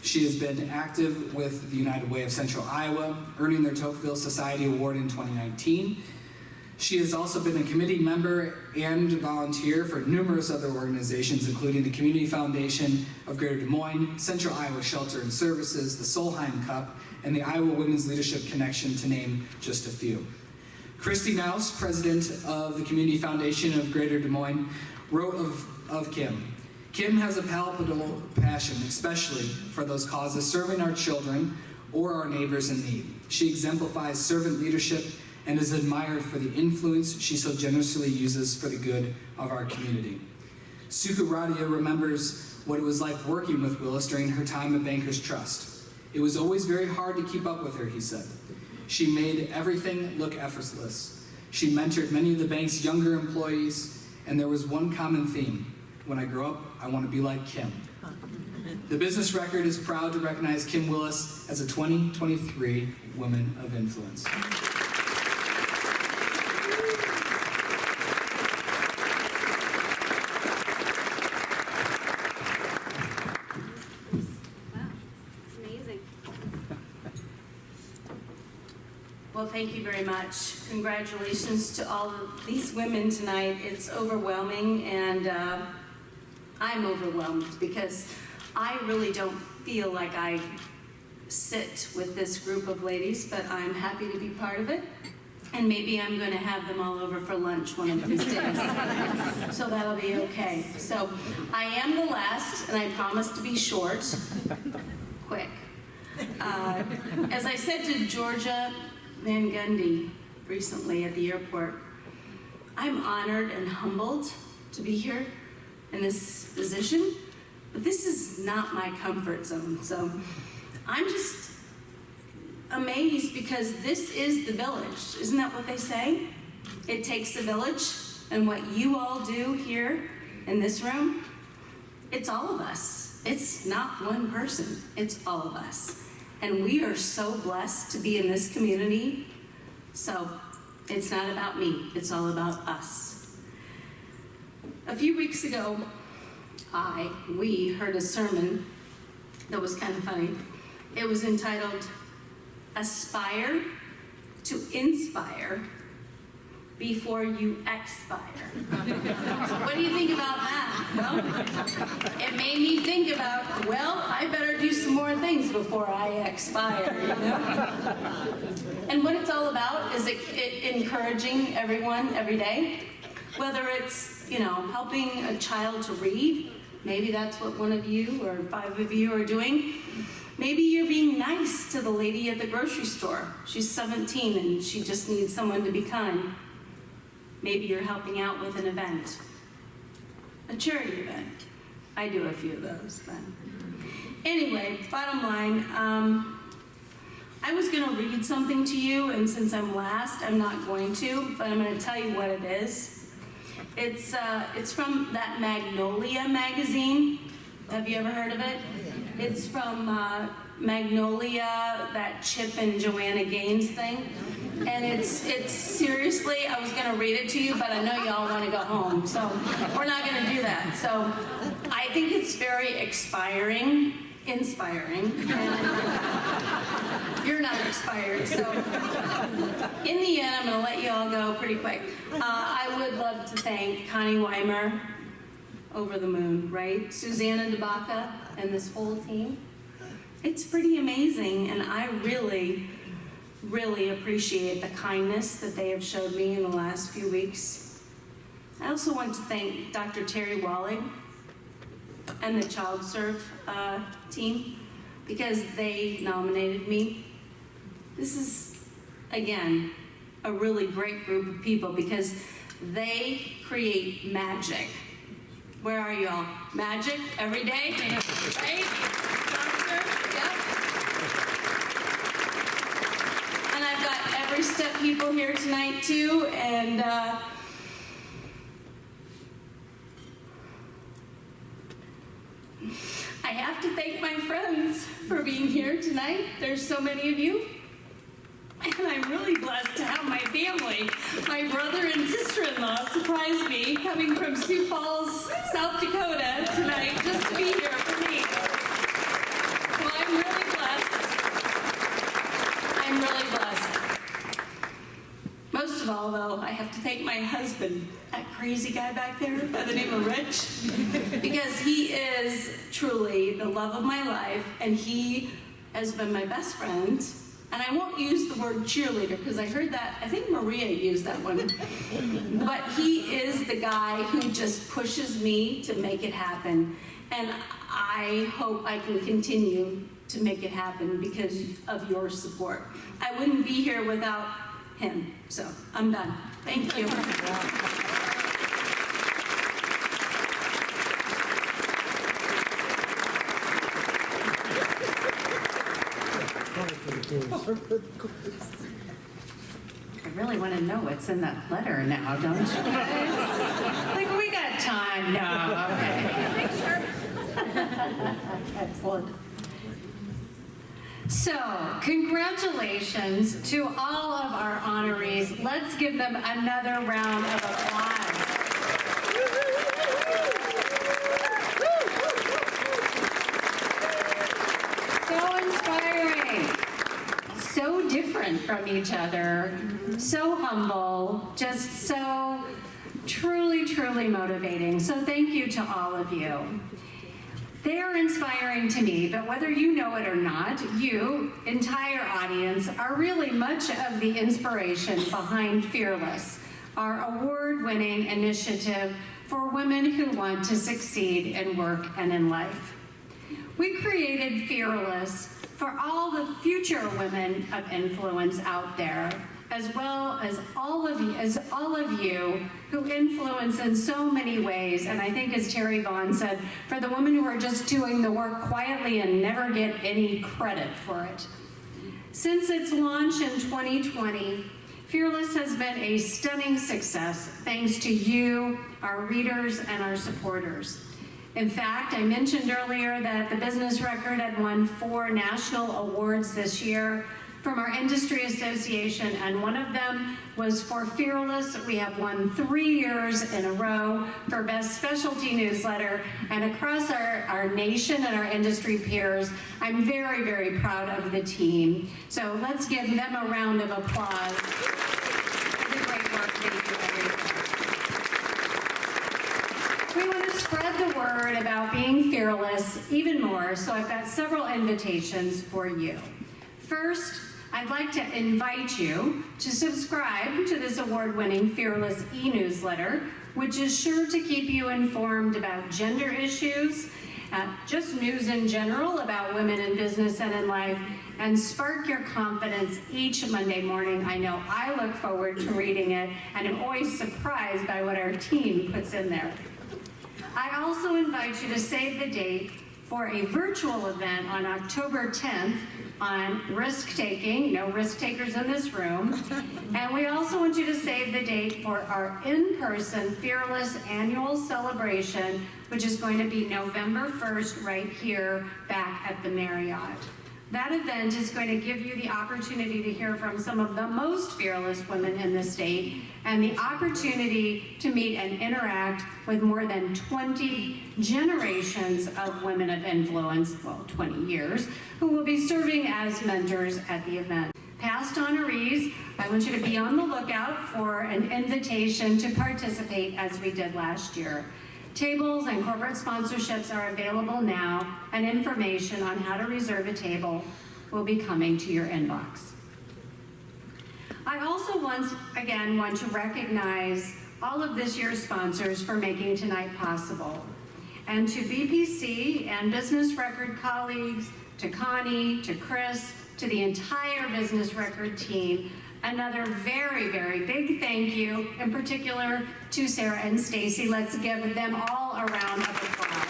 B: she has been active with the United Way of Central Iowa, earning their Tocqueville Society Award in 2019. She has also been a committee member and volunteer for numerous other organizations, including the Community Foundation of Greater Des Moines, Central Iowa Shelter and Services, the Solheim Cup, and the Iowa Women's Leadership Connection, to name just a few. Christy Naus, president of the Community Foundation of Greater Des Moines, wrote of Kim. Kim has a palpable passion, especially for those causes serving our children or our neighbors in need. She exemplifies servant leadership and is admired for the influence she so generously uses for the good of our community. Suku Radia remembers what it was like working with Willis during her time at Bankers Trust. "It was always very hard to keep up with her," he said. "She made everything look effortless. She mentored many of the bank's younger employees, and there was one common theme. When I grow up, I want to be like Kim." The Business Record is proud to recognize Kim Willis as a 2023 Woman of Influence.
D: Well, thank you very much. Congratulations to all of these women tonight. It's overwhelming, and I'm overwhelmed because I really don't feel like I sit with this group of ladies, but I'm happy to be part of it. And maybe I'm going to have them all over for lunch one of these days. So that'll be okay. So I am the last, and I promise to be short, quick. As I said to Georgia Van Gundy recently at the airport, I'm honored and humbled to be here in this position, but this is not my comfort zone. So I'm just amazed because this is the village. Isn't that what they say? It takes a village, and what you all do here in this room, it's all of us. It's not one person, it's all of us. And we are so blessed to be in this community. So it's not about me, it's all about us. A few weeks ago, we heard a sermon that was kind of funny. It was entitled, "Aspire to Inspire Before You Expire." What do you think about that? Well, it made me think about, well, I better do some more things before I expire, you know? And what it's all about is encouraging everyone every day, whether it's, helping a child to read. Maybe that's what one of you or 5 of you are doing. Maybe you're being nice to the lady at the grocery store. She's 17 and she just needs someone to be kind. Maybe you're helping out with an event, a charity event. I do a few of those. But Anyway, bottom line, I was going to read something to you, and since I'm last, I'm not going to, but I'm going to tell you what it is. It's from that Magnolia magazine. Have you ever heard of it? It's from Magnolia, that Chip and Joanna Gaines thing. And it's seriously, I was going to read it to you, but I know y'all want to go home, so we're not going to do that. So I think it's very inspiring. And you're not expired, so in the end, I'm going to let you all go pretty quick. I would love to thank Connie Weimer, over the moon, right? Susanna DeBaca and this whole team. It's pretty amazing, and I really, really appreciate the kindness that they have showed me in the last few weeks. I also want to thank Dr. Terry Walling and the Child Serve team, because they nominated me. This is, again, a really great group of people because they create magic. Where are y'all? Magic every day, right? Child Serve, yep. And I've got Every Step people here tonight too, and I have to thank my friends for being here tonight. There's so many of you. And I'm really blessed to have my family. My brother and sister-in-law surprised me coming from Sioux Falls, South Dakota tonight just to be here for me. So I'm really blessed. I'm really blessed. Most of all, though, I have to thank my husband, that crazy guy back there by the name of Rich, because he is truly the love of my life, and he has been my best friend. And I won't use the word cheerleader because I heard that, I think Maria used that one. But he is the guy who just pushes me to make it happen. And I hope I can continue to make it happen because of your support. I wouldn't be here without him. So I'm done. Thank you.
A: I really want to know what's in that letter now, don't you guys? Like, we got time. No, okay. Excellent. So, congratulations to all of our honorees. Let's give them another round of applause. So inspiring. So different from each other, so humble, just so truly, truly motivating. So thank you to all of you. They are inspiring to me, but whether you know it or not, you, entire audience, are really much of the inspiration behind Fearless, our award-winning initiative for women who want to succeed in work and in life. We created Fearless for all the future women of influence out there, as well as all of you who influence in so many ways. And I think, as Terry Vaughn said, for the women who are just doing the work quietly and never get any credit for it. Since its launch in 2020, Fearless has been a stunning success thanks to you, our readers, and our supporters. In fact, I mentioned earlier that the Business Record had won 4 national awards this year from our industry association, and one of them was for Fearless. We have won 3 years in a row for Best Specialty Newsletter, and across our nation and our industry peers, I'm very, very proud of the team. So let's give them a round of applause for the great work they do every day. We want to spread the word about being fearless even more, so I've got several invitations for you. First, I'd like to invite you to subscribe to this award-winning Fearless e-newsletter, which is sure to keep you informed about gender issues, just news in general about women in business and in life, and spark your confidence each Monday morning. I know I look forward to reading it, and I'm always surprised by what our team puts in there. I also invite you to save the date for a virtual event on October 10th on risk-taking, no risk takers in this room. And we also want you to save the date for our in-person Fearless annual celebration, which is going to be November 1st right here back at the Marriott. That event is going to give you the opportunity to hear from some of the most fearless women in the state and the opportunity to meet and interact with more than 20 generations of women of influence, well, 20 years, who will be serving as mentors at the event. Past honorees, I want you to be on the lookout for an invitation to participate as we did last year. Tables and corporate sponsorships are available now, and information on how to reserve a table will be coming to your inbox. I also once again want to recognize all of this year's sponsors for making tonight possible. And to BPC and Business Record colleagues, to Connie, to Chris, to the entire Business Record team, another very, very big thank you, in particular to Sarah and Stacy. Let's give them all a round of applause.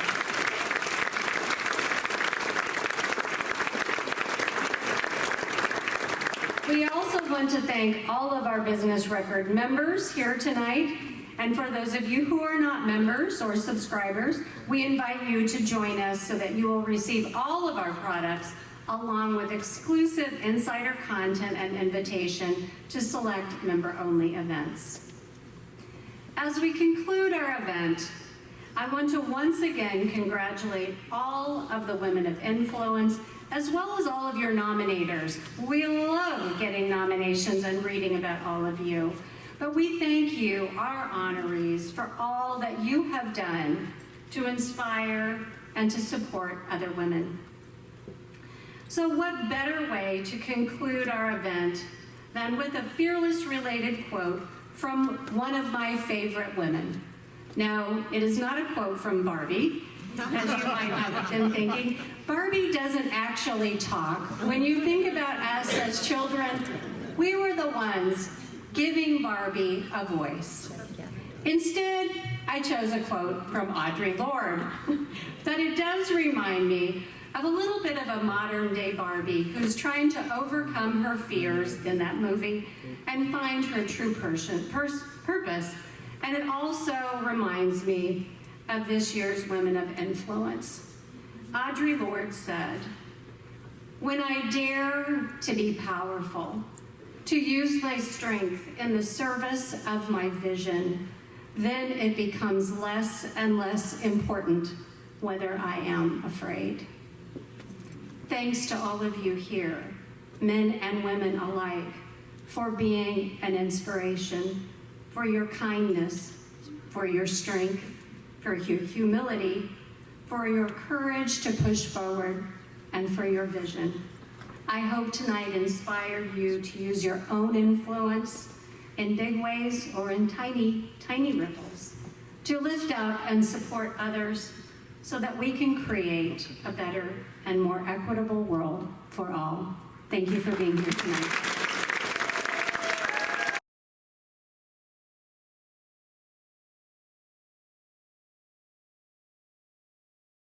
A: We also want to thank all of our Business Record members here tonight. And for those of you who are not members or subscribers, we invite you to join us so that you will receive all of our products along with exclusive insider content and invitation to select member-only events. As we conclude our event, I want to once again congratulate all of the women of influence, as well as all of your nominators. We love getting nominations and reading about all of you. But we thank you, our honorees, for all that you have done to inspire and to support other women. So what better way to conclude our event than with a Fearless-related quote from one of my favorite women. Now, it is not a quote from Barbie, as you might have been thinking. Barbie doesn't actually talk. When you think about us as children, we were the ones giving Barbie a voice. Instead, I chose a quote from Audre Lorde, but it does remind me of a little bit of a modern-day Barbie who's trying to overcome her fears in that movie and find her true purpose. And it also reminds me of this year's Women of Influence. Audre Lorde said, "When I dare to be powerful, to use my strength in the service of my vision, then it becomes less and less important whether I am afraid." Thanks to all of you here, men and women alike, for being an inspiration, for your kindness, for your strength, for your humility, for your courage to push forward, and for your vision. I hope tonight inspired you to use your own influence in big ways or in tiny, tiny ripples, to lift up and support others so that we can create a better and more equitable world for all. Thank you for being here tonight.